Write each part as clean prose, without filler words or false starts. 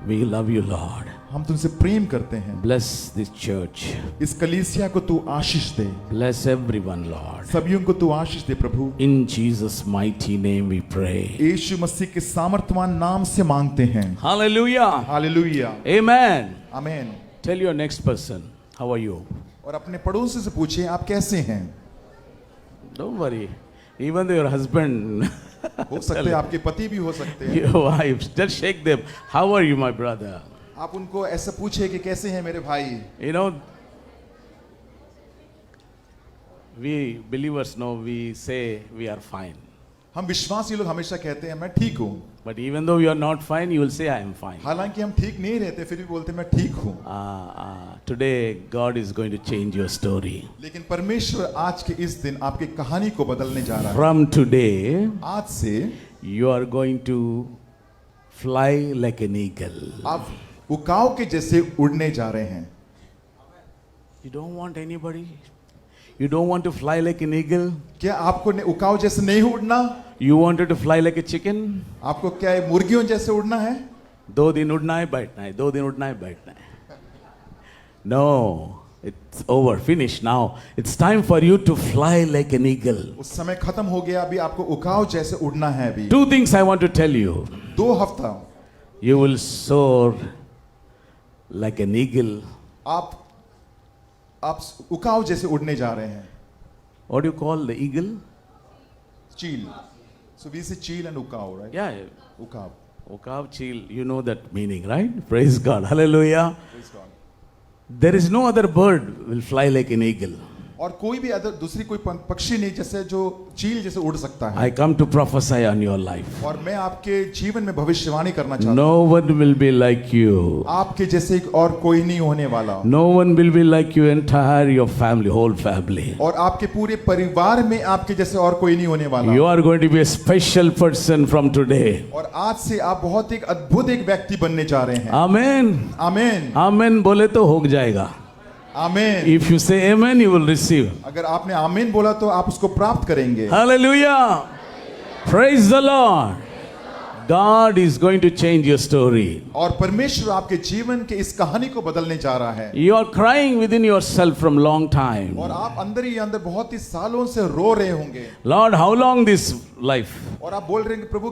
We love you, Lord. हम तुमसे प्रेम करते हैं। Bless this church. इस कलीसिया को तू आशीष दे। Bless everyone, Lord. सभी को तू आशीष दे प्रभु। In Jesus' mighty name we pray. यीशु मसीह के सामर्थ्यवान नाम से मांगते हैं। Hallelujah. हालेलुया। Amen. आमीन। Tell your next person, how are you? और अपने पड़ोसी से पूछें आप कैसे हैं। Don't worry. Even your husband, हो सकते हैं आपके पति भी हो सकते हैं। your wife, just shake them. How are you, my brother? आप उनको ऐसा पूछे कि कैसे हैं मेरे भाई। You know, we believers know we say we are fine. हम विश्वासी लोग हमेशा कहते हैं मैं ठीक हूँ। But even though you are not fine, you will say I am fine. हालांकि हम ठीक नहीं रहते फिर भी बोलते हैं मैं ठीक हूँ। Today God is going to change your story. लेकिन परमेश्वर आज के इस दिन आपकी कहानी को बदलने जा रहा है। From today, आज से you are going to fly like an eagle. आप उकाव के जैसे उड़ने जा रहे हैं। You don't want anybody? You don't want to fly like an eagle? क्या आपको उकाव जैसे नहीं उड़ना? You wanted to fly like a chicken? आपको क्या है मुर्गियों जैसे उड़ना है? 2 दिन उड़ना है बैठना है, 2 दिन उड़ना है बैठना है. No, it's over, finish now. It's time for you to fly like an eagle. उस समय खत्म हो गया, अभी आपको उकाव जैसे उड़ना है अभी। 2 things I want to tell you. 2 हफ्ता You will soar like an eagle. आप उकाव जैसे उड़ने जा रहे हैं। What do you call the eagle? चील। So we say चील and उकाव, right? Yeah, उकाव। Ukav chil, you know that meaning, right? Praise God, hallelujah. Praise God. There is no other bird will fly like an eagle. और कोई भी दूसरी कोई पक्षी नहीं जैसे जो चील जैसे उड़ सकता है। I come to prophesy on your life. और मैं आपके जीवन में भविष्यवाणी करना चाहता हूँ। No one will be like you. आपके जैसे और कोई नहीं होने वाला। No one will be like you, entire your family, whole family. और आपके पूरे परिवार में आपके जैसे और कोई नहीं होने वाला। You are going to be a special person from today. और आज से आप बहुत एक अद्भुत एक व्यक्ति बनने जा रहे हैं। Amen. आमीन। Amen बोले तो हो जाएगा. आमीन। If you say amen, you will receive. अगर आपने आमीन बोला तो आप उसको प्राप्त करेंगे। Hallelujah. Praise the Lord. God is going to change your story. और परमेश्वर आपके जीवन के इस कहानी को बदलने जा रहा है। You are crying within yourself from long time. और आप अंदर ही अंदर बहुत ही सालों से रो रहे होंगे। Lord, how long this life? और आप बोल रहे हैं कि प्रभु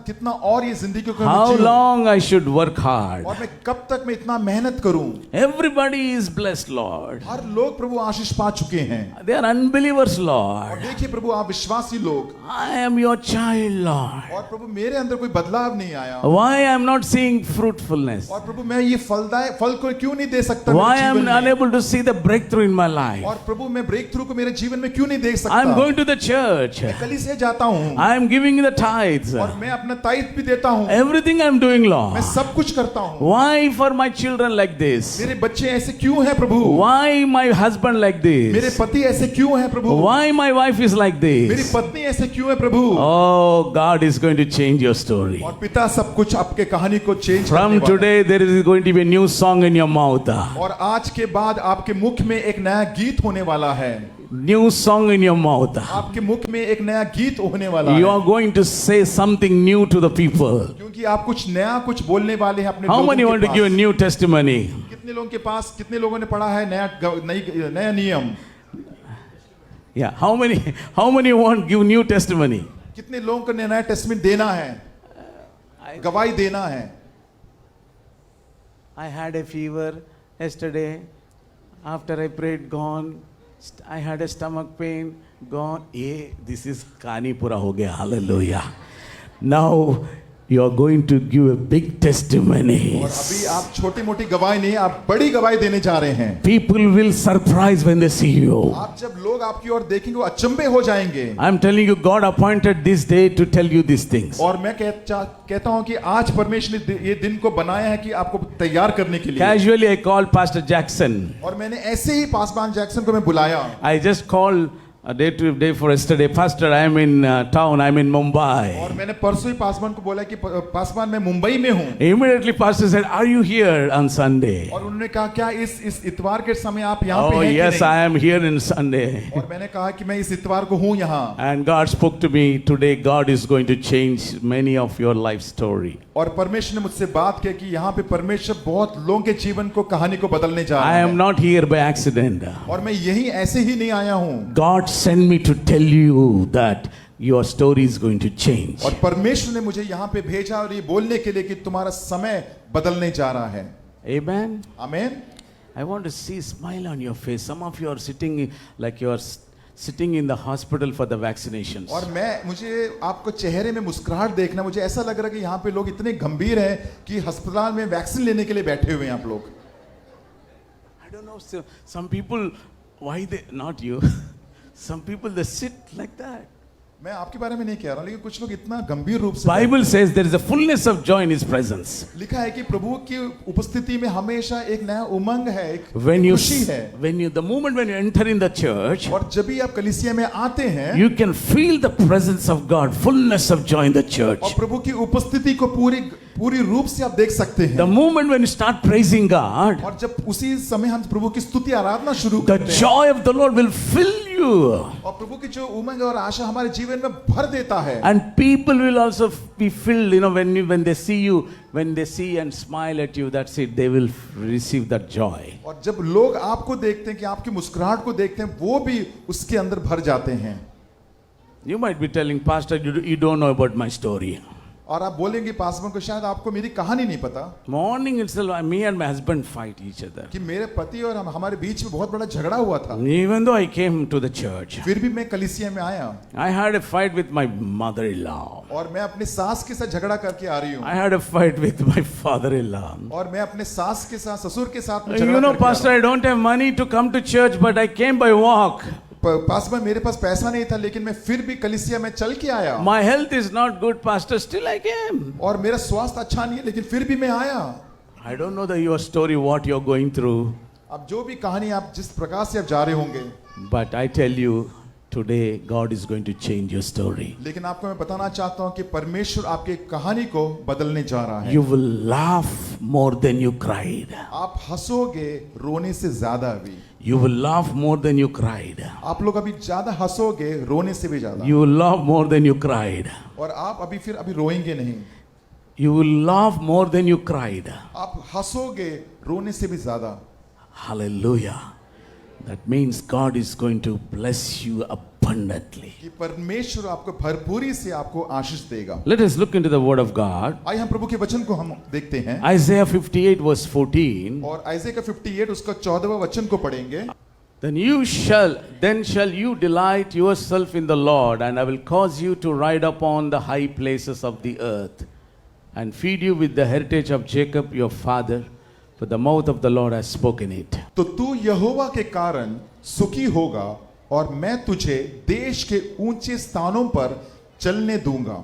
कितना और ये जिंदगी को How long I should work hard? और मैं कब तक मैं इतना मेहनत करूं? Everybody is blessed, Lord. हर लोग प्रभु आशीष पा चुके हैं। They are unbelievers, और Lord. देखिए प्रभु आप विश्वासी लोग। I am your child, Lord. और प्रभु मेरे अंदर कोई बदलाव नहीं आया। Why I am not seeing fruitfulness? और प्रभु मैं ये फल को क्यों नहीं दे सकता? Why I am मेरे जीवन में? unable to see the breakthrough in my life? और प्रभु मैं ब्रेक थ्रू को मेरे जीवन में क्यों नहीं देख सकता? I am going to the church. मैं कलीसिया जाता हूँ। I am giving the tithes. और मैं अपना ताइथ भी देता हूँ। Everything I am doing, मैं Lord. सब कुछ करता हूँ। Why for my children like this? मेरे बच्चे ऐसे क्यों हैं प्रभु? Why my husband like मेरे this? पति ऐसे क्यों हैं प्रभु? Why my wife is like मेरी this? पत्नी ऐसे क्यों है प्रभु? Oh, God is going to change your story. और पिता सब कुछ आपके कहानी को चेंज करने From वाला है। today, there is going to be a new song in your mouth. और आज के बाद आपके मुख में एक नया गीत होने वाला है। New song in your mouth. आपके मुख में एक नया गीत होने वाला You है। are going to say something new to the people. क्योंकि आप कुछ नया कुछ बोलने वाले हैं अपने How लोगों many के want to pass. give a new testimony? कितने लोगों के पास कितने लोगों ने पढ़ा है नया नियम? Yeah. How many want to give new testimony? कितने लोगों को नया टेस्टमेंट देना है? गवाही देना है। I had a fever yesterday. After I prayed, gone. I had a stomach pain, gone. This is कहानी पूरा हो गया. Hallelujah. Now you are going to give a big testimony. और अभी आप छोटी मोटी गवाही नहीं, आप बड़ी गवाही देने जा रहे हैं। People will surprise when they see you. आप जब लोग आपकी ओर देखेंगे वो अचंभे हो जाएंगे। I am telling you, God appointed this day to tell you these things. और मैं कहता हूं कि आज परमेश्वर ने ये दिन को बनाया है कि आपको तैयार करने के लिए। Casually I called Pastor Jackson. और मैंने ऐसे ही पासवान जैक्सन को मैं बुलाया। I just called a day for yesterday, Pastor, I am in town, I am in Mumbai. और मैंने परसों ही पासवान को बोला कि पासवान मैं मुंबई में हूँ। Immediately Pastor said, are you here on Sunday? और उन्होंने कहा क्या इस इतवार के समय आप यहाँ पे Oh हैं कि yes, नहीं? I am here in Sunday. और मैंने कहा कि मैं इस इतवार को हूँ यहाँ। And God spoke to me today. God is going to change many of your life story. और परमेश्वर ने मुझसे बात की कि यहाँ पे परमेश्वर बहुत लोगों के जीवन को कहानी को बदलने जा I रहा am है। not here by accident. और मैं यही ऐसे ही नहीं आया हूँ। God sent me to tell you that your story is going to change. और परमेश्वर ने मुझे यहाँ पे भेजा और ये बोलने के लिए कि तुम्हारा समय बदलने जा रहा है। Amen. आमीन। I want to see smile on your face. Some of you are sitting like you are sitting in the hospital for the vaccinations. और मुझे आपको चेहरे में मुस्कुराहट देखना, मुझे ऐसा लग रहा है कि यहाँ पे लोग इतने गंभीर हैं कि अस्पताल में वैक्सीन लेने के लिए बैठे हुए हैं आप लोग। I don't know, some people, why they, not you, some people they sit like that. मैं आपके बारे में नहीं कह रहा हूँ, लेकिन कुछ लोग इतना गंभीर रूप से Bible says there is a fullness of joy in His presence. लिखा है कि प्रभु की उपस्थिति में हमेशा एक नया उमंग है, एक When you, खुशी है। the moment when you enter in the church, और जब भी आप कलीसिया में आते हैं, you can feel the presence of God, fullness of joy in the church. और प्रभु की उपस्थिति को पूरी रूप से आप देख सकते हैं। The moment when you start praising God, और जब उसी समय हम प्रभु की स्तुति आराधना शुरू the करते हैं, joy of the Lord will fill you. और प्रभु की जो उमंग और आशा हमारे जीवन में भर देता है। And people will also be filled, when they see you, when they see and smile at you, that's it, they will receive that joy. और जब लोग आपको देखते हैं कि आपकी मुस्कुराहट को देखते हैं, वो भी उसके अंदर भर जाते हैं। You might be telling, Pastor, you don't know about my story. और आप बोलेंगे पासवान को, शायद आपको मेरी कहानी नहीं पता Morning itself, me and my husband fight each other. कि मेरे पति और हमारे बीच में बहुत बड़ा झगड़ा हुआ था। Even though I came to the church, फिर भी मैं कलीसिया में आया I had a fight with my mother-in-law. और मैं अपनी सास के साथ झगड़ा करके आ रही हूँ। I had a fight with my father-in-law. और मैं अपने सास के साथ, ससुर के साथ में झगड़ा You know, करके आ Pastor, रहा I don't have money to come to church, but I came by walk. हूँ। पासवान मेरे पास पैसा नहीं था, लेकिन मैं फिर भी कलीसिया में चल के आया। My health is not good, Pastor, still I came. और मेरा स्वास्थ्य अच्छा नहीं है, लेकिन फिर भी मैं आया। I don't know your story, what you're going through, अब जो भी कहानी आप जिस प्रकार से आप जा रहे होंगे, but I tell you, today God is going to change your story. लेकिन आपको मैं बताना चाहता हूँ कि परमेश्वर आपकी कहानी को बदलने जा रहा है। You will laugh more than you cried. आप हंसोगे रोने से ज्यादा भी। You will laugh more than you cried. आप लोग अभी ज्यादा हंसोगे रोने से भी ज्यादा। You will laugh more than you cried. और आप अभी रोएंगे नहीं। You will laugh more than you cried. आप हंसोगे रोने से भी ज्यादा। Hallelujah. That means God is going to bless you abundantly. कि परमेश्वर आपको भरपूरी से आपको आशीष देगा। Let us look into the word of God. आइए हम प्रभु के वचन को हम देखते हैं। Isaiah 58 verse 14. और आइज़ाया का 58 उसका 14वां वचन को पढ़ेंगे। Then shall you delight yourself in the Lord, and I will cause you to ride upon the high places of the earth, and feed you with the heritage of Jacob your father, for the mouth of the Lord has spoken it. तो तू यहोवा के कारण सुखी होगा और मैं तुझे देश के ऊंचे स्थानों पर चलने दूंगा।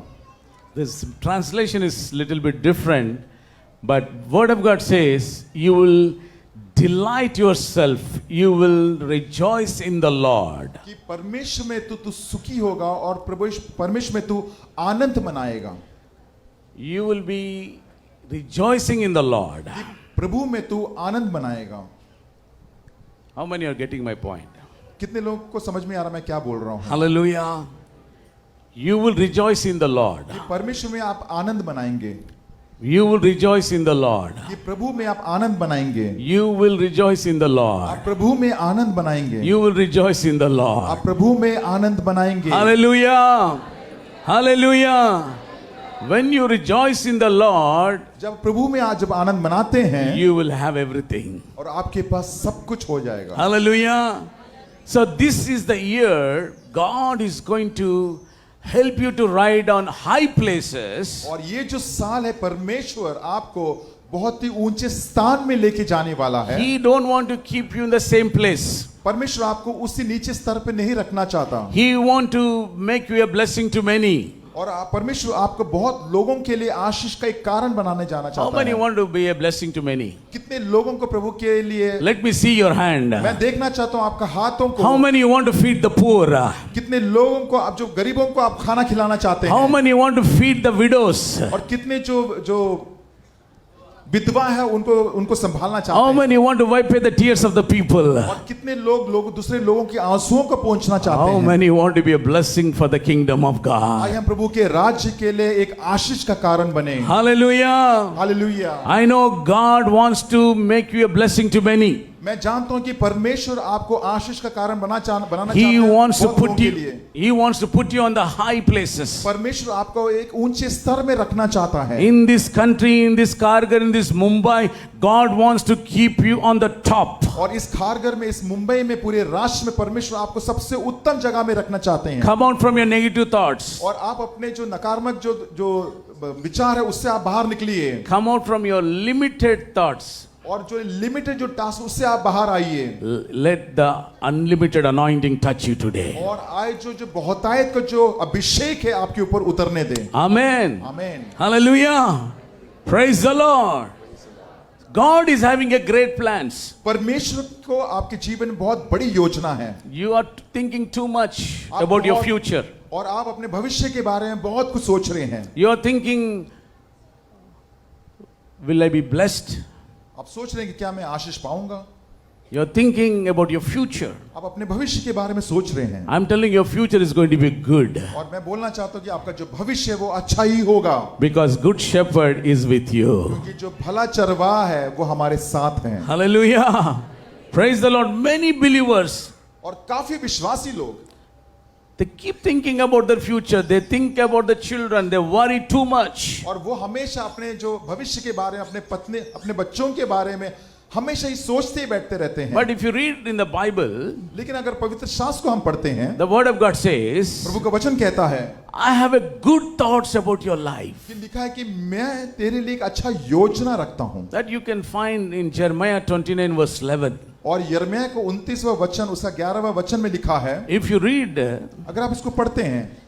This translation is a little bit different, but word of God says you will delight yourself, you will rejoice in the Lord. कि परमेश्वर में तू सुखी होगा और परमेश्वर में तू आनंद मनाएगा। You will be rejoicing in the Lord. कि प्रभु में तू आनंद मनाएगा। How many are getting my point? कितने लोगों को समझ में आ रहा मैं क्या बोल रहा हूँ? Hallelujah. You will rejoice in the Lord. कि परमेश्वर में आप आनंद मनाएंगे। You will rejoice in the Lord. कि प्रभु में आप आनंद मनाएंगे। You will rejoice in the Lord. आप प्रभु में आनंद मनाएंगे। You will rejoice in the Lord. आप प्रभु में आनंद मनाएंगे। Hallelujah. Hallelujah. When you rejoice in the Lord, जब प्रभु में आज जब आनंद मनाते हैं, you will have everything. और आपके पास सब कुछ हो जाएगा। Hallelujah. So this is the year God is going to help you to ride on high places. और ये जो साल है परमेश्वर आपको बहुत ही ऊंचे स्थान में लेके जाने वाला है। He don't want to keep you in the same place. परमेश्वर आपको उसी नीचे स्तर पे नहीं रखना चाहता। He want to make you a blessing to many. और परमेश्वर आपको बहुत लोगों के लिए आशीष का एक कारण बनाने जाना How चाहता many है। want to be a blessing to many? कितने लोगों को प्रभु के लिए Let me see your hand. मैं देखना चाहता हूँ आपका हाथों को। How many want to feed the poor? कितने लोगों को आप जो गरीबों को आप खाना खिलाना चाहते How हैं? many want to feed the widows? और कितने जो विधवा है उनको संभालना How चाहते हैं? many want to wipe away the tears of the people? और कितने लोग दूसरे लोगों के आंसुओं को पोंछना चाहते How हैं? many want to be a blessing for the kingdom of God? आइए हम प्रभु के राज्य के लिए एक आशीष का कारण बने। Hallelujah. Hallelujah. I know God wants to make you a blessing to many. मैं जानता हूं कि परमेश्वर आपको आशीष का कारण बनाना चाहते He हैं wants to बहुत लोगों put के you, लिए। He wants to put you on the high places. परमेश्वर आपको एक ऊंचे स्तर में रखना चाहता है। In this country, in this Kargar, in this Mumbai, God wants to keep you on the top. और इस खारगर में, इस मुंबई में, पूरे राष्ट्र में परमेश्वर आपको सबसे उत्तम जगह में रखना चाहते हैं। Come out from your negative thoughts. और आप अपने जो नकारात्मक जो विचार है उससे आप बाहर निकलिए। Come out from your limited thoughts. और जो लिमिटेड जो टास्क उससे आप बाहर आइए। Let the unlimited anointing touch you today. और आए जो बहुतायत का जो अभिषेक है आपके ऊपर उतरने दे। Amen. आमीन। Hallelujah. Praise the Lord. God is having a great plans. परमेश्वर को आपके जीवन में बहुत बड़ी योजना है। You are thinking too much आप about your बहुत- future. और आप अपने भविष्य के बारे में बहुत कुछ सोच रहे हैं। You are thinking, will I be blessed? आप सोच रहे हैं कि क्या मैं आशीष पाऊंगा? You are thinking about your future. आप अपने भविष्य के बारे में सोच रहे हैं। I'm telling you, your future is going to be good. और मैं बोलना चाहता हूं कि आपका जो भविष्य है वो अच्छा ही होगा, Because good shepherd is with you. क्योंकि जो भला चरवाहा है वो हमारे साथ है। Hallelujah. Praise the Lord. Many believers, और काफी विश्वासी लोग they keep thinking about their future. They think about the children. They worry too much. और वो हमेशा अपने जो भविष्य के बारे में, अपने पत्नी, अपने बच्चों के बारे में हमेशा ही सोचते ही बैठते रहते हैं। But if you read in the Bible, लेकिन अगर पवित्र शास्त्र को हम पढ़ते हैं, the word of God says, प्रभु का वचन कहता है I have a good thoughts about your life. कि लिखा है कि मैं तेरे लिए एक अच्छा योजना रखता हूं। That you can find in Jeremiah 29 verse 11. और यिर्मयाह को 29वां वचन, उसका 11वां वचन में लिखा है। If you read, अगर आप इसको पढ़ते हैं,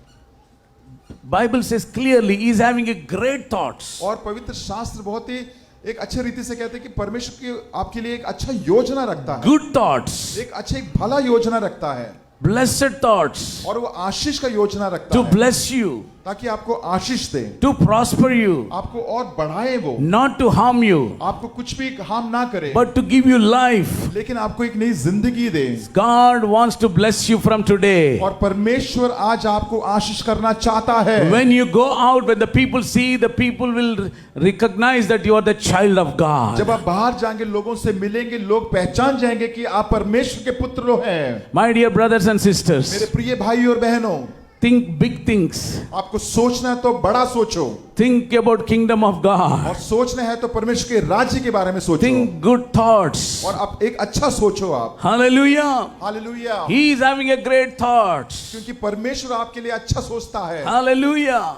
Bible says clearly he is having a great thoughts. और पवित्र शास्त्र बहुत ही एक अच्छे रीति से कहते हैं कि परमेश्वर की आपके लिए एक अच्छा योजना रखता है, Good thoughts. एक अच्छे एक भला योजना रखता है, Blessed thoughts. और वो आशीष का योजना रखता To है bless you. ताकि आपको आशीष दे, To prosper you. आपको और बढ़ाए, वो Not to harm you. आपको कुछ भी हार्म ना करे, But to give you life. लेकिन आपको एक नई जिंदगी दे। God wants to bless you from today. और परमेश्वर आज आपको आशीष करना चाहता है। When you go out, when the people see, the people will recognize that you are the child of God. जब आप बाहर जाएंगे, लोगों से मिलेंगे, लोग पहचान जाएंगे कि आप परमेश्वर के पुत्र हैं। My dear brothers and sisters, मेरे प्रिय भाई और बहनों, think big things. आपको सोचना है तो बड़ा सोचो, Think about kingdom of और God. सोचना है तो परमेश्वर के राज्य के बारे में सोचो, Think good thoughts. और आप एक अच्छा सोचो आप। Hallelujah. Hallelujah. He is having a great thoughts. क्योंकि परमेश्वर आपके लिए अच्छा सोचता है। Hallelujah.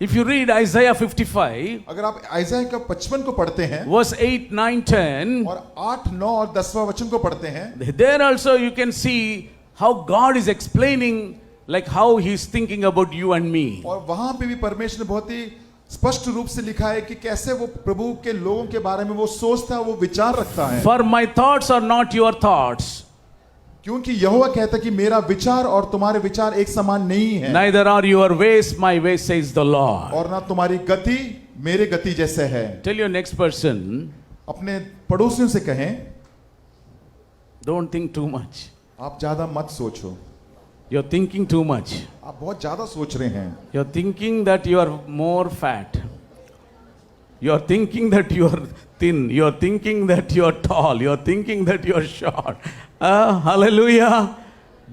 If you read Isaiah 55, अगर आप आइज़ाया का 55 को पढ़ते हैं verse 8, 9, 10, और 8, 9 और 10वां वचन को पढ़ते हैं, there also you can see how God is explaining like how he is thinking about you and me. और वहां पे भी परमेश्वर ने बहुत ही स्पष्ट रूप से लिखा है कि कैसे वो प्रभु के लोगों के बारे में वो सोचता है, वो विचार रखता है। For my thoughts are not your thoughts, क्योंकि यहोवा कहता है कि मेरा विचार और तुम्हारे विचार एक समान नहीं है, neither are your ways my ways, says the Lord. और ना तुम्हारी गति मेरे गति जैसे है। Tell your next person, अपने पड़ोसियों से कहें, don't think too much. आप ज्यादा मत सोचो, You're thinking too much. आप बहुत ज्यादा सोच रहे हैं। You're thinking that you are more fat. You're thinking that you are thin. You're thinking that you are tall. You're thinking that you are short. Hallelujah.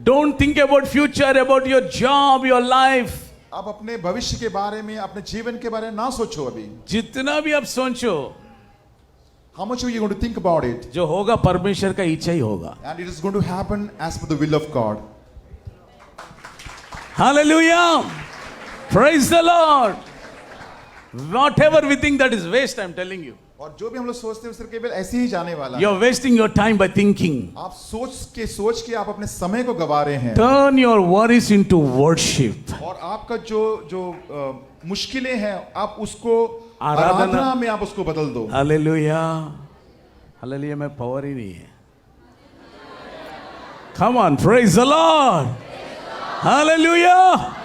Don't think about future, about your job, your life. आप अपने भविष्य के बारे में, अपने जीवन के बारे में ना सोचो अभी। जितना भी आप सोचो, How much are you going to think about it? जो होगा परमेश्वर का इच्छा ही होगा. And it is going to happen as per the will of God. Hallelujah. Praise the Lord. Whatever we think that is waste, I'm telling you. और जो भी हम लोग सोचते हैं सिर्फ केवल ऐसे ही जाने वाला है। You're wasting your time by thinking. आप सोच के आप अपने समय को गवा रहे हैं। Turn your worries into worship. और आपका जो मुश्किलें हैं आप उसको आराधना आराधना में आप उसको बदल दो। Hallelujah. Hallelujah में power ही नहीं है. Come on, praise the Lord. Hallelujah.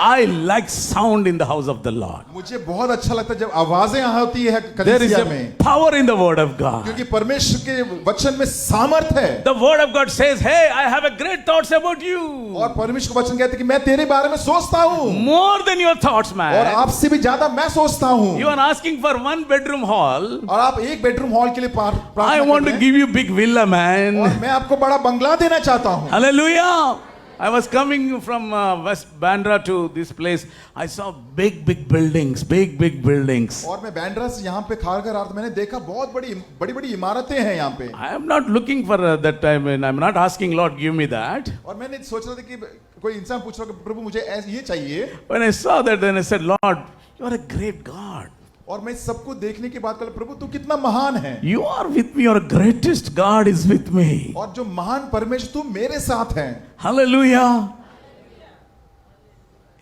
I like sound in the house of the Lord. मुझे बहुत अच्छा लगता है जब आवाजें होती है There is कलीसिया a में, power in the word of God. क्योंकि परमेश्वर के वचन में सामर्थ है। The word of God says, hey, I have a great thoughts about you. और परमेश्वर का वचन कहते हैं कि मैं तेरे बारे में सोचता हूँ, More than your thoughts, और man. आपसे भी ज्यादा मैं सोचता हूँ। You are asking for 1 bedroom hall. और आप एक बेडरूम हॉल के लिए प्रार्थना I want to कर रहे हैं, give you big villa, और man. मैं आपको बड़ा बंगला देना चाहता हूँ। Hallelujah. I was coming from West Bandra to this place. I saw big buildings, big buildings. और मैं बैंड्रा से यहाँ पे खारघर आ रहा था, मैंने देखा बहुत बड़ी इमारतें हैं यहाँ पे। I am not looking for that time, and I am not asking Lord, give me that. और मैंने सोच रहा था कि कोई इंसान पूछ रहा कि प्रभु मुझे ये चाहिए। When I saw that, then I said, Lord, you are a great God. और मैं सबको देखने के बाद कहला, प्रभु तू कितना महान है। You are with me. Your greatest God is with me. और जो महान परमेश्वर तू मेरे साथ है। Hallelujah.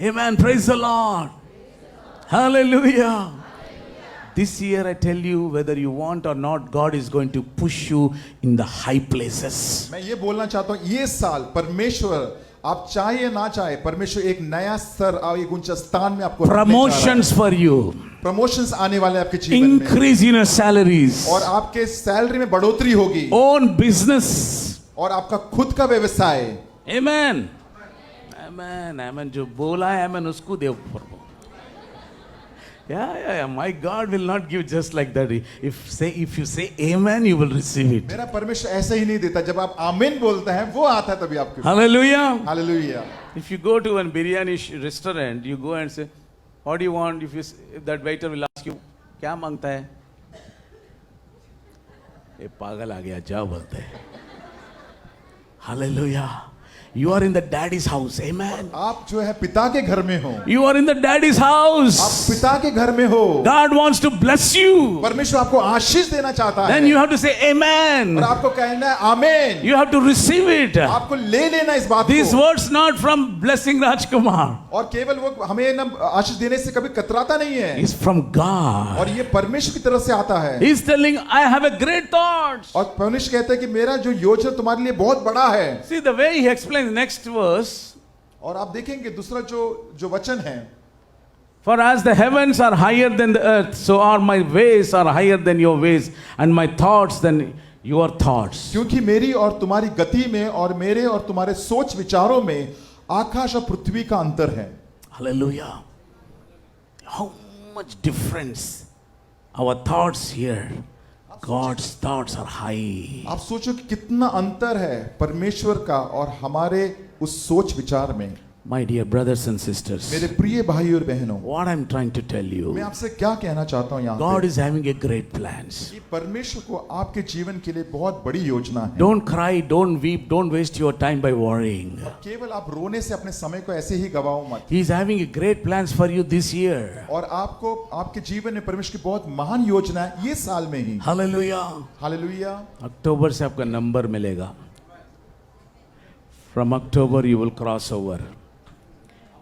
Amen. Praise the Lord. Hallelujah. This year I tell you, whether you want or not, God is going to push you in the high places. मैं ये बोलना चाहता हूँ, ये साल परमेश्वर आप चाहे या ना चाहे, परमेश्वर एक नया स्तर और एक ऊंचा स्थान में आपको Promotions for you. प्रमोशंस आने वाले आपके जीवन में, Increase in your salaries. और आपके सैलरी में बढ़ोतरी होगी, Own business. और आपका खुद का व्यवसाय। Amen. Amen. Amen. जो बोला है amen उसको दे ऊपर। Yeah. My God will not give just like that. If you say amen, you will receive it. मेरा परमेश्वर ऐसा ही नहीं देता, जब आप आमीन बोलते हैं वो आता है तभी आपके। Hallelujah. Hallelujah. If you go to a biryani restaurant, you go and say, what do you want? If that waiter will ask you, क्या मांगता है? ये पागल आ गया, जा बोलते हैं। Hallelujah. You are in the daddy's house. Amen. आप जो है पिता के घर में हो। You are in the daddy's आप house. पिता के घर में हो। God wants to bless you. परमेश्वर आपको आशीष देना चाहता है। Then you have to say amen. और आपको कहना है आमीन। You have to receive it. आपको ले लेना इस बात These को। words not from blessing Rajkumar. और केवल वो हमें ना आशीष देने से कभी कतराता नहीं है। It's from God. और ये परमेश्वर की तरफ से आता है। He's telling, I have a great thoughts. और परमेश्वर कहता है कि मेरा जो योजना तुम्हारे लिए बहुत बड़ा है। See the way he explains next verse. और आप देखेंगे दूसरा जो वचन है, For as the heavens are higher than the earth, so are my ways are higher than your ways, and my thoughts than your thoughts. क्योंकि मेरी और तुम्हारी गति में और मेरे और तुम्हारे सोच विचारों में आकाश और पृथ्वी का अंतर है। Hallelujah. How much difference our thoughts here. God's thoughts are high. आप सोचो कि कितना अंतर है परमेश्वर का और हमारे उस सोच विचार में। My dear brothers and sisters, मेरे प्रिय भाई और बहनों, what I'm trying to tell मैं you, आपसे क्या कहना चाहता हूँ यहाँ God पे, is having a great plans. कि परमेश्वर को आपके जीवन के लिए बहुत बड़ी योजना है। Don't cry, don't weep, don't waste your time by worrying. केवल आप रोने से अपने समय को ऐसे ही गवाओ मत। He is having a great plans for you this year. और आपको आपके जीवन में परमेश्वर की बहुत महान योजना है ये साल में ही। Hallelujah. हालेलुया। अक्टूबर से आपका नंबर मिलेगा. From October you will cross over.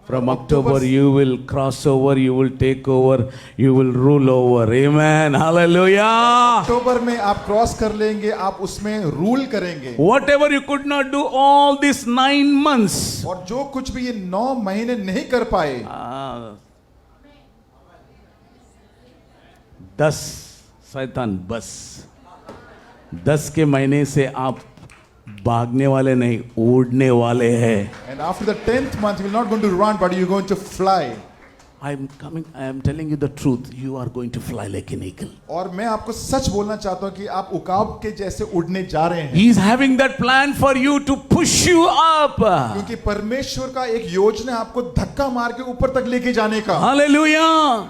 From October you will cross over, you will take over, you will rule over. Amen. Hallelujah. अक्टूबर में आप क्रॉस कर लेंगे, आप उसमें रूल करेंगे। Whatever you could not do all these 9 months. और जो कुछ भी ये 9 महीने नहीं कर पाए, 10 शैतान बस 10 के महीने से आप भागने वाले नहीं, उड़ने वाले हैं. and after the 10th month you will not going to run but you are going to fly. I am telling you the truth. You are going to fly like an eagle. और मैं आपको सच बोलना चाहता हूं कि आप उकाब के जैसे उड़ने जा रहे हैं। He is having that plan for you to push you up. क्योंकि परमेश्वर का एक योजना है आपको धक्का मार के ऊपर तक लेके जाने का। Hallelujah.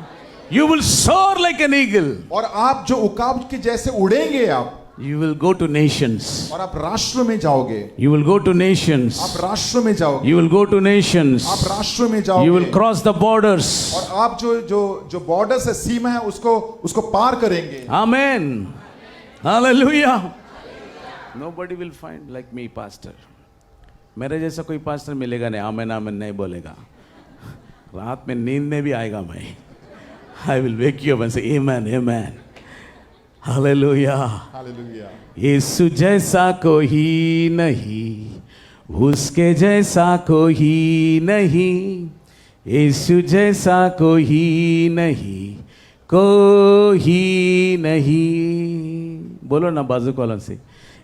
You will soar like an eagle. और आप जो उकाब के जैसे उड़ेंगे आप, You will go to nations. और आप राष्ट्र में जाओगे, You will go to nations. आप राष्ट्र में जाओगे, You will go to nations. आप राष्ट्र में You जाओगे, will cross the borders. और आप जो बॉर्डर्स है, सीमा है, उसको पार करेंगे। Amen. Hallelujah. Nobody will find like me, pastor. मेरे जैसा कोई पास्टर मिलेगा नहीं, आमेन आमेन नहीं बोलेगा। रात में नींद में भी आएगा मैं। I will wake you up and say amen, amen. Hallelujah. Hallelujah. यीशु जैसा कोई नहीं, उसके जैसा कोई नहीं, यीशु जैसा कोई नहीं, कोई नहीं। बोलो ना बाजू कॉलम से,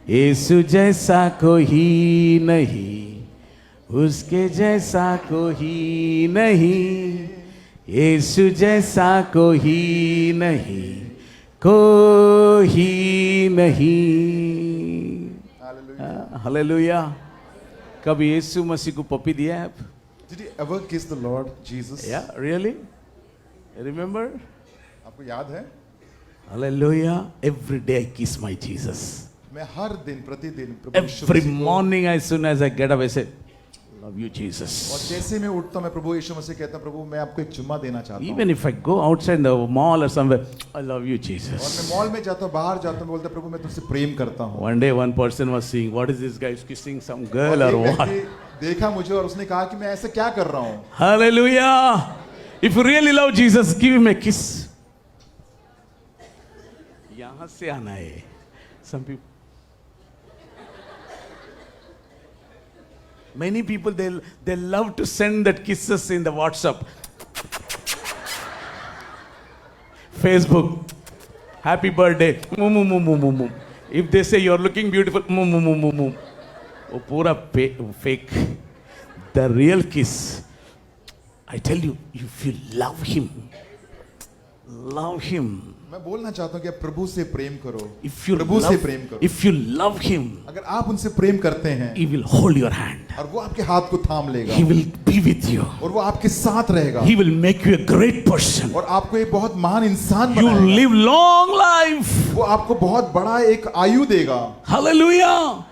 यीशु जैसा कोई नहीं, उसके जैसा कोई नहीं, यीशु जैसा कोई नहीं, कोई नहीं। हालेलुया। कभी यीशु मसीह को पपी दिया है आप? Did you ever kiss the Lord Jesus? Yeah, really? Remember? आपको याद है? Hallelujah. Every day I kiss my Jesus. मैं हर दिन प्रतिदिन प्रभु यीशु Every मसीह को- morning as soon as I get up I say, love you Jesus. और जैसे मैं उठता हूं, मैं प्रभु यीशु मसीह कहता हूं, प्रभु मैं आपको एक चुम्मा देना चाहता हूं। Even if I go outside the mall or somewhere, I love you और Jesus. मैं मॉल में जाता हूं, बाहर जाता हूं, बोलता प्रभु मैं तुमसे प्रेम करता हूं। One day one person was saying, what is this guy is kissing some girl और or एक what? व्यक्ति देखा मुझे और उसने कहा कि मैं ऐसे क्या कर रहा हूं। Hallelujah. If you really love Jesus, give him a kiss. यहाँ से आना है. Some people. Many people they love to send that kisses in the WhatsApp, Facebook. Happy birthday. Mu, mu, mu, mu, mu, mu. If they say you're looking beautiful, mu, mu, mu, mu, mu. Oh, pura fake. The real kiss. I tell you, if you love him, मैं बोलना चाहता हूं कि आप प्रभु से प्रेम करो। if you प्रभु से love, प्रेम करो। if you love him, अगर आप उनसे प्रेम करते हैं, he will hold your hand. और वो आपके हाथ को थाम लेगा, He will be with you. और वो आपके साथ रहेगा, He will make you a great person. और आपको एक बहुत महान इंसान You will बनाएगा। live long life. वो आपको बहुत बड़ा एक आयु देगा। Hallelujah.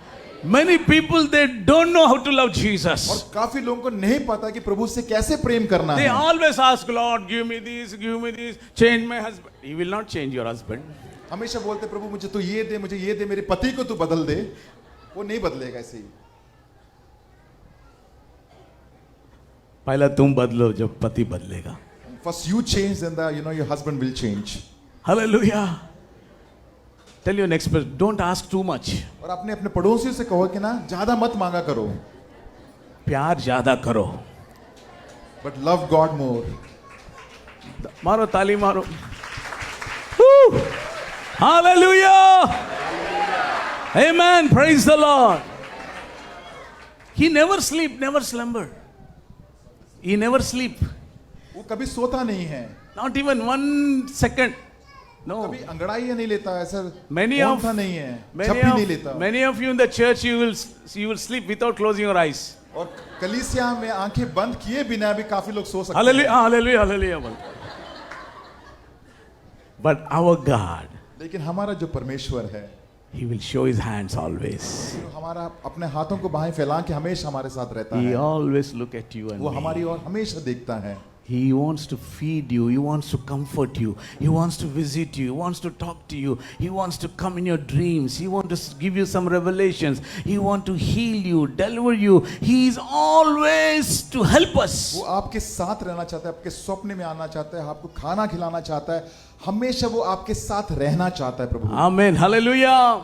Many people they don't know how to love और Jesus. काफी लोगों को नहीं पता कि प्रभु से कैसे प्रेम करना They है। always ask, Lord, give me this, change my husband. He will not change your husband. हमेशा बोलते प्रभु मुझे तो ये दे, मुझे ये दे, मेरे पति को तू बदल दे। वो नहीं बदलेगा ऐसे ही। पहला तुम बदलो जब पति बदलेगा. First you change, then your husband will change. Hallelujah. Tell your next person, don't ask too much. और अपने अपने पड़ोसियों से कहो कि ना ज्यादा मत मांगा करो, प्यार ज्यादा करो. but love God more. मारो ताली मारो. Woo! Hallelujah. Amen. Praise the Lord. He never sleep, never slumber. He never sleep. वो कभी सोता नहीं है, Not even 1 second. No. कभी अंगड़ाई नहीं लेता, ऐसा Many कौन-सा नहीं है, many झप्पी नहीं लेता। many of you in the church you will sleep without closing your eyes. और कलीसिया में आंखें बंद किए बिना भी काफी लोग सो सकते Hallelujah, हैं। hallelujah, hallelujah. But our God, लेकिन हमारा जो परमेश्वर है, He will show His hands always. जो हमारा अपने हाथों को बाहें फैला के हमेशा हमारे साथ रहता He है, always look at you and वो me. हमारी ओर हमेशा देखता है। He wants to feed you. He wants to comfort you. He wants to visit you. He wants to talk to you. He wants to come in your dreams. He wants to give you some revelations. He wants to heal you, deliver you. He is always to help us. वो आपके साथ रहना चाहता है, आपके स्वप्न में आना चाहता है, आपको खाना खिलाना चाहता है, हमेशा वो आपके साथ रहना चाहता है प्रभु। Amen. Hallelujah.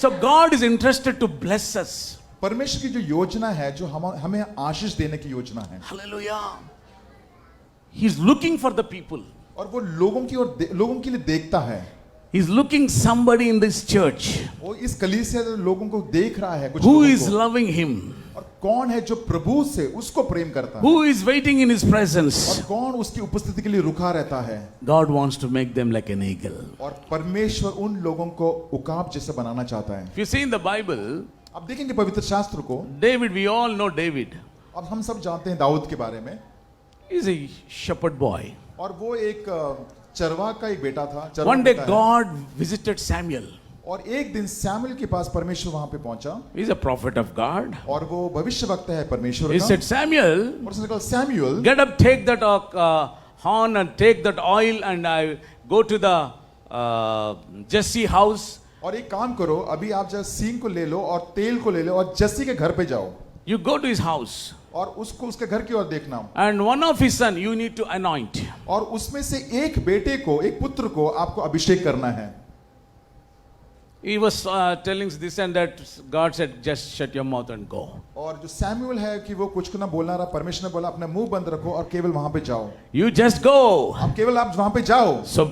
So God is interested to bless us. परमेश्वर की जो योजना है, जो हमें आशीष देने की योजना है, Hallelujah. He is looking for the people. और वो लोगों के लिए देखता है। He is looking somebody in this church वो इस कलीसिया में लोगों को देख रहा है, कुछ who लोगों is को। loving Him, और कौन है जो प्रभु से उसको प्रेम करता है, who is waiting in His presence. और कौन उसकी उपस्थिति के लिए रुका रहता है। God wants to make them like an eagle. और परमेश्वर उन लोगों को उकाब जैसे बनाना चाहता है। If you see in the Bible, आप देखेंगे पवित्र शास्त्र को, David, we all know David. अब हम सब जानते हैं दाऊद के बारे में, He's a shepherd boy. और वो एक चरवा का एक बेटा था। चरवा One day बेटा है। God visited Samuel. और एक दिन सैमुअल के पास परमेश्वर वहां पे पहुंचा He's a prophet of God. और वो भविष्यवक्ता है परमेश्वर He का। said, Samuel, और उसने कहा Samuel get up, take that horn and take that oil, and I go to the Jesse house. और एक काम करो, अभी आप जरा सींग को ले लो और तेल को ले लो और जस्सी के घर पे जाओ You go to his house, और उसको उसके घर की ओर देखना and one of his son you need to anoint. और उसमें से एक बेटे को, एक पुत्र को आपको अभिषेक करना है। He was telling this and that. God said, just shut your mouth and go. और जो सैमुअल है कि वो कुछ ना बोलना रहा, परमेश्वर ने बोला अपना मुंह बंद रखो और केवल वहां पे जाओ। You just go. आप केवल आप वहां पे जाओ। So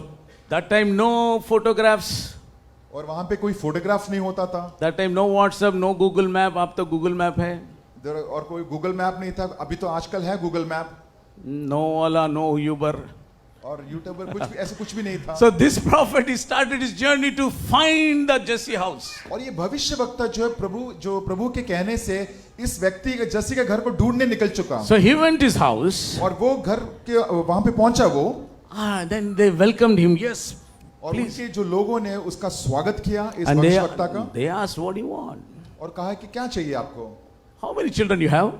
that time no photographs. और वहां पे कोई फोटोग्राफ नहीं होता था। That time no WhatsApp, no Google Map. अब तो Google Map है. और कोई गूगल मैप नहीं था, अभी तो आजकल है Google map. No Ola, no Uber. और यूट्यूबर कुछ भी ऐसा कुछ भी नहीं था। So this prophet he started his journey to find the Jesse house. और ये भविष्यवक्ता जो है प्रभु के कहने से इस व्यक्ति के जस्सी के घर को ढूंढने निकल चुका। So he went his house. और वो घर के वहां पे पहुंचा वो। Then they welcomed him. Yes. और Please. उनके जो लोगों ने उसका स्वागत किया इस And भविष्यवक्ता का। they asked, what do you want? और कहा कि क्या चाहिए आपको? How many children you have?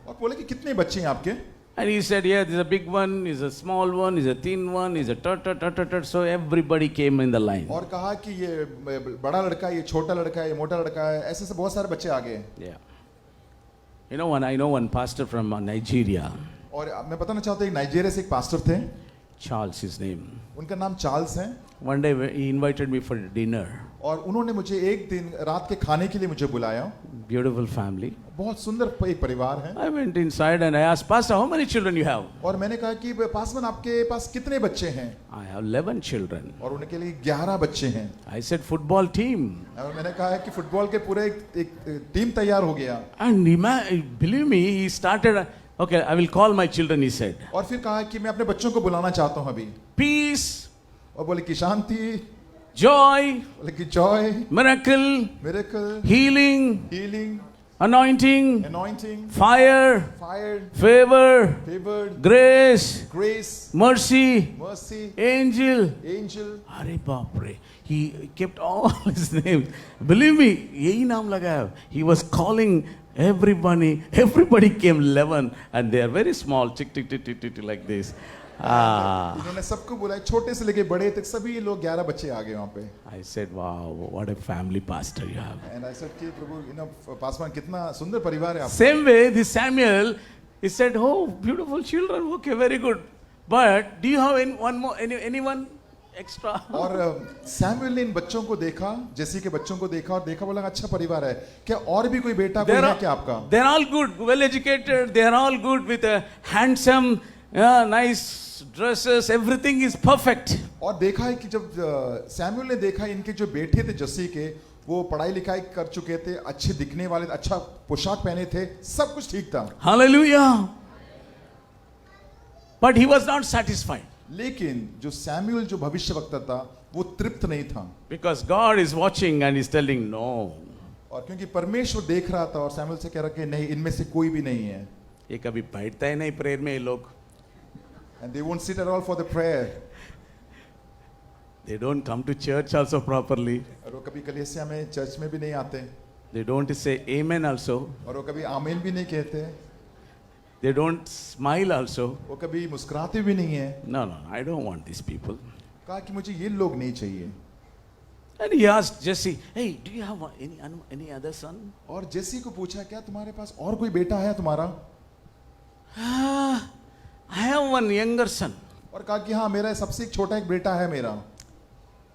और बोले कि कितने बच्चे हैं आपके? And he said, yeah, there's a big one, there's a small one, there's a thin one, there's a tut. So everybody came in the line. और कहा कि ये बड़ा लड़का, ये छोटा लड़का है, ये मोटा लड़का है, ऐसे से बहुत सारे बच्चे आ गए। Yeah. I know one pastor from Nigeria. और मैं बताना चाहता हूँ एक नाइजीरिया से एक पास्टर थे, Charles, his name. उनका नाम चार्ल्स है। One day he invited me for dinner. और उन्होंने मुझे एक दिन रात के खाने के लिए मुझे बुलाया। Beautiful family. बहुत सुंदर एक परिवार है। I went inside and I asked, Pastor, how many children you have? और मैंने कहा कि पासवान आपके पास कितने बच्चे हैं? I have 11 children. और उनके लिए 11 बच्चे हैं। I said, football team. और मैंने कहा कि फुटबॉल के पूरे एक टीम तैयार हो गया। And believe me, he started, okay, I will call my children, he said. और फिर कहा कि मैं अपने बच्चों को बुलाना चाहता हूँ अभी। Peace, और बोले कि शांति, joy, बोले कि Joy, miracle, miracle, healing, healing, anointing, anointing, fire, fire, favor, favoured, grace, grace, mercy, mercy, angel. Angel. अरे बाप रे, he kept all his names. Believe me, यही नाम लगाया. He was calling everybody came 11 and they are very small, tick like this. इन्होंने सबको बुलाया, छोटे से लेके बड़े तक सभी लोग 11 बच्चे आ गए वहाँ पे। I said, wow, what a family pastor you have. And I said कि प्रभु पासवान कितना सुंदर परिवार है आपका। Same way, this Samuel, he said, oh, beautiful children, okay, very good. But do you have anyone extra? और सैमुअल ने इन बच्चों को देखा, जेसी के बच्चों को देखा और देखा, बोला अच्छा परिवार है, क्या और भी कोई बेटा कोई है क्या आपका? They are all good, well educated, they are all good with a handsome, nice dresses, everything is perfect. और देखा है कि जब सैमुअल ने देखा इनके जो बेटे थे जस्सी के, वो पढ़ाई लिखाई कर चुके थे, अच्छे दिखने वाले, अच्छा पोशाक पहने थे, सब कुछ ठीक था। Hallelujah. But he was not satisfied. लेकिन जो सैमुअल जो भविष्यवक्ता था वो तृप्त नहीं था। Because God is watching and is telling no. और क्योंकि परमेश्वर देख रहा था और सैमुअल से कह रहा कि नहीं, इनमें से कोई भी नहीं है। ये कभी बैठता ही नहीं प्रेयर में ये लोग. And they won't sit at all for the prayer. They don't come to church also properly. और वो कभी कलीसिया में चर्च में भी नहीं आते। They don't say amen also. और वो कभी आमीन भी नहीं कहते। They don't smile also. वो कभी मुस्कुराते भी नहीं है। No, I don't want these people. कहा कि मुझे ये लोग नहीं चाहिए। And he asked Jesse, hey, do you have any other son? और जेसी को पूछा क्या तुम्हारे पास और कोई बेटा है तुम्हारा? I have one younger son. और कहा कि हाँ मेरा सबसे एक छोटा एक बेटा है मेरा।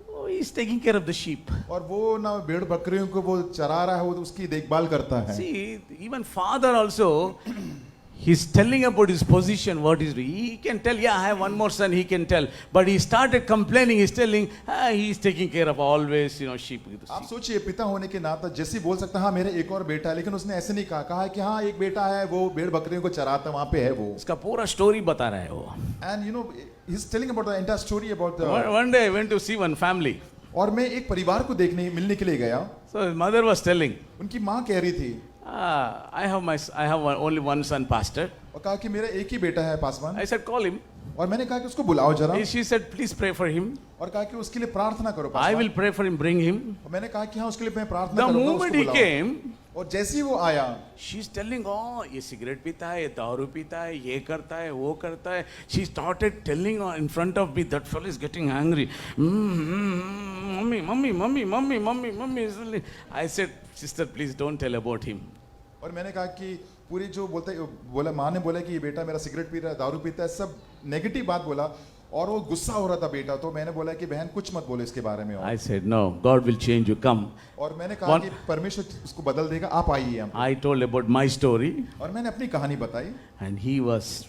Oh, he is taking care of the sheep. और वो ना भेड़ बकरियों को वो चरा रहा है, वो उसकी देखभाल करता है। See, even father also, he's telling about his position, what is he can tell, yeah, I have one more son, he can tell, but he started complaining, he's telling, he is taking care of always, sheep. आप सोचिए पिता होने के नाते जैसे बोल सकता है हाँ मेरा एक और बेटा है, लेकिन उसने ऐसे नहीं कहा, कहा कि हाँ एक बेटा है, वो भेड़ बकरियों को चराता वहाँ पे है वो। इसका पूरा स्टोरी बता रहा है वो। And he's telling about the entire story about the. One day I went to see one family. और मैं एक परिवार को मिलने के लिए गया। So his mother was telling, उनकी माँ कह रही थी, I have only one son, pastor. और कहा कि मेरा एक ही बेटा है Paswan. I said, call him. और मैंने कहा कि उसको बुलाओ जरा, She said, please pray for him. और कहा कि उसके लिए प्रार्थना करो I pastor. will pray for him, bring him. और मैंने कहा कि हाँ उसके लिए मैं प्रार्थना The करूंगा, moment उसको he बुलाओ। came, और जैसे ही वो आया, she's telling, oh, ये सिगरेट पीता है, ये दारू पीता है, ये करता है, वो करता है. She started telling in front of me, that fellow is getting angry. Mummy, mummy, mummy, mummy, mummy, mummy. I said, sister, please don't tell about him. और मैंने कहा कि पूरी जो बोला माँ ने बोला कि ये बेटा मेरा सिगरेट पी रहा है, दारू पीता है, सब नेगेटिव बात बोला, और वो गुस्सा हो रहा था बेटा, तो मैंने बोला कि बहन कुछ मत बोलो इसके बारे में। I said, no, God will change you, come. और मैंने कहा कि परमेश्वर उसको बदल देगा, आप आइए हम। I told about my story, और मैंने अपनी कहानी बताई, and he was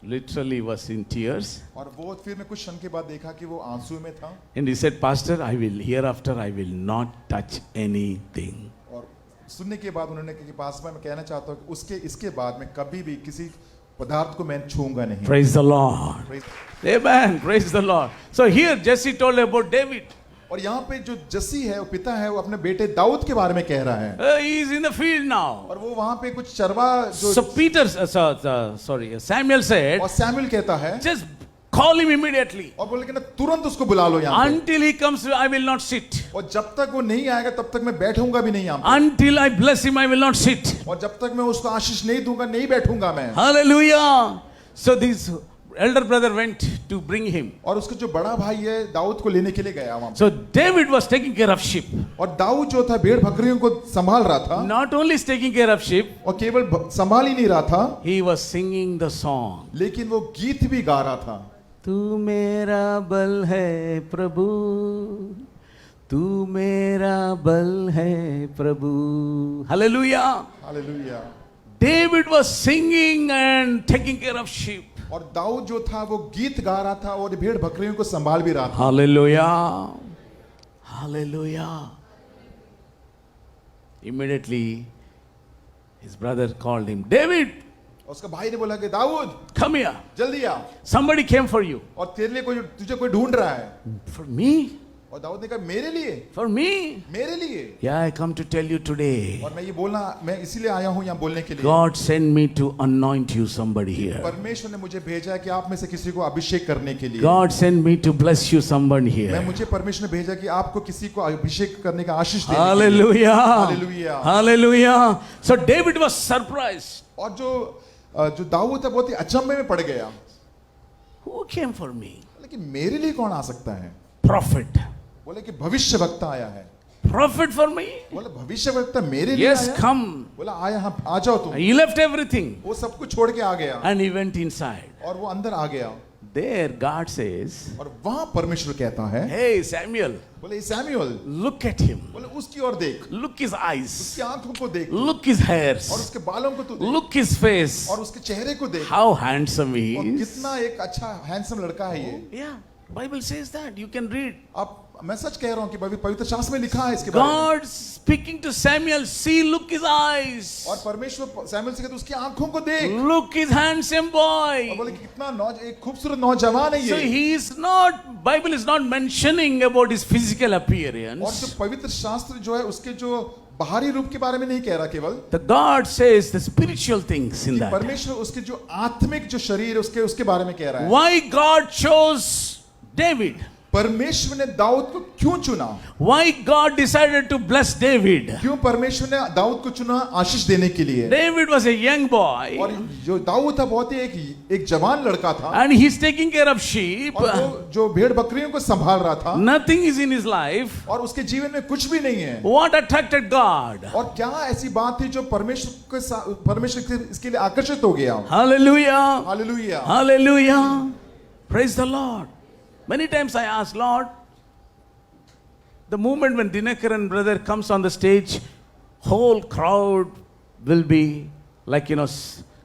literally was in tears. और वो फिर मैं कुछ क्षण के बाद देखा कि वो आंसू में था, And he said, Pastor, I will hereafter I will not touch anything. और सुनने के बाद उन्होंने कहा कि पास्टर मैं कहना चाहता हूँ कि इसके बाद मैं कभी भी किसी पदार्थ को मैं छूऊंगा नहीं। Praise the Lord. Amen. Praise the Lord. So here Jesse told about David. और यहाँ पे जो जस्सी है, वो पिता है, वो अपने बेटे दाऊद के बारे में कह रहा है, He is in the field now. और वो वहाँ पे कुछ चरवा जो, So Samuel said, और सैमुअल कहता है, just call him immediately. और बोले कि ना तुरंत उसको बुला लो यहाँ पे। Until he comes, I will not sit. और जब तक वो नहीं आएगा तब तक मैं बैठूंगा भी नहीं यहाँ पे, Until I bless him, I will not sit. और जब तक मैं उसको आशीष नहीं दूंगा नहीं बैठूंगा मैं। Hallelujah. So this elder brother went to bring him. और उसका जो बड़ा भाई है दाऊद को लेने के लिए गया वहाँ पे। So David was taking care of sheep. और दाऊद जो था भेड़ बकरियों को संभाल रहा था, Not only is taking care of sheep, और केवल संभाल ही नहीं रहा था, he was singing the song. लेकिन वो गीत भी गा रहा था। तू मेरा बल है प्रभु, तू मेरा बल है प्रभु. Hallelujah. Hallelujah. David was singing and taking care of sheep. और दाऊद जो था वो गीत गा रहा था और भेड़ बकरियों को संभाल भी रहा था। Hallelujah. Hallelujah. Immediately his brother called him, David, उसका भाई ने बोला कि दाऊद come here. जल्दी आ, Somebody came for you. और तेरे लिए कोई तुझे कोई ढूंढ रहा है। For me? और दाऊद ने कहा मेरे लिए, For me? मेरे लिए। Yeah, I come to tell you today. और मैं ये बोलना, मैं इसीलिए आया हूँ यहाँ बोलने के लिए। God sent me to anoint you, somebody here. परमेश्वर ने मुझे भेजा है कि आप में से किसी को अभिषेक करने के लिए। God sent me to bless you, someone मैं here. मुझे परमेश्वर ने भेजा कि आपको किसी को अभिषेक करने का आशीष देने के लिए। Hallelujah. Hallelujah. Hallelujah. So David was surprised. और जो दाऊद था बहुत ही अचंभे में पड़ गया, Who came for me? लेकिन मेरे लिए कौन आ सकता है? Prophet. बोले कि भविष्य वक्ता आया है। Prophet for me? बोले भविष्य वक्ता मेरे लिए Yes, आया? come. बोला आया, हाँ आ जाओ तुम। He left everything वो सब कुछ छोड़ के आ गया, and he went inside. और वो अंदर आ गया, There God says, और वहां परमेश्वर कहता है, hey Samuel, बोले सैमुअल, look at him. बोले उसकी ओर देख, Look his eyes. उसकी आंखों को देख, Look his और hairs. उसके बालों को तू देख, Look his face. और उसके चेहरे को देख, How handsome he और is. कितना एक अच्छा हैंडसम लड़का है ये। Yeah, Bible says that. You can read. अब मैं सच कह रहा हूँ कि पवित्र शास्त्र में लिखा है इसके बारे में। God speaking to Samuel, see, look his eyes. और परमेश्वर सैमुअल से कहते उसकी आंखों को देख, Look his handsome और boy. बोले कि कितना एक खूबसूरत नौजवान है So ये। he is not, Bible is not mentioning about his physical और जो appearance. पवित्र शास्त्र जो है उसके जो बाहरी रूप के बारे में नहीं कह रहा केवल, The God says the spiritual things in that. परमेश्वर उसके जो आत्मिक जो शरीर है उसके बारे में कह रहा है। Why God chose David? परमेश्वर ने दाऊद को क्यों चुना? Why God decided to bless David? क्यों परमेश्वर ने दाऊद को चुना आशीष देने के लिए? David was a young boy और जो दाऊद था बहुत ही एक जवान लड़का था, and he's taking care of sheep. और वो जो भेड़ बकरियों को संभाल रहा था, Nothing is in his life. और उसके जीवन में कुछ भी नहीं है। What attracted God? और क्या ऐसी बात थी जो परमेश्वर इसके लिए आकर्षित हो गया? Hallelujah. Hallelujah, Hallelujah. Praise the Lord. Many times I ask, Lord, the moment when Dinakaran brother comes on the stage, whole crowd will be like,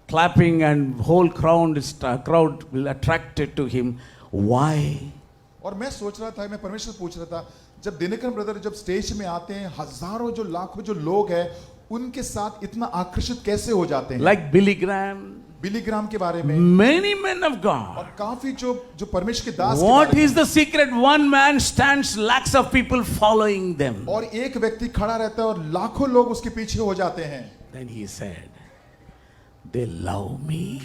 clapping, and whole crowd will attracted to him. Why? और मैं सोच रहा था, मैं परमेश्वर पूछ रहा था, जब दिनकर ब्रदर जब स्टेज में आते हैं, हजारों जो लाखों जो लोग हैं उनके साथ इतना आकर्षित कैसे हो जाते हैं? Like Billy Graham, बिली ग्राम के बारे में, many men of God. और काफी जो परमेश्वर के दास के What बारे में, is the secret? One man stands, lakhs of people following them. और एक व्यक्ति खड़ा रहता है और लाखों लोग उसके पीछे हो जाते हैं। Then he said, they love me.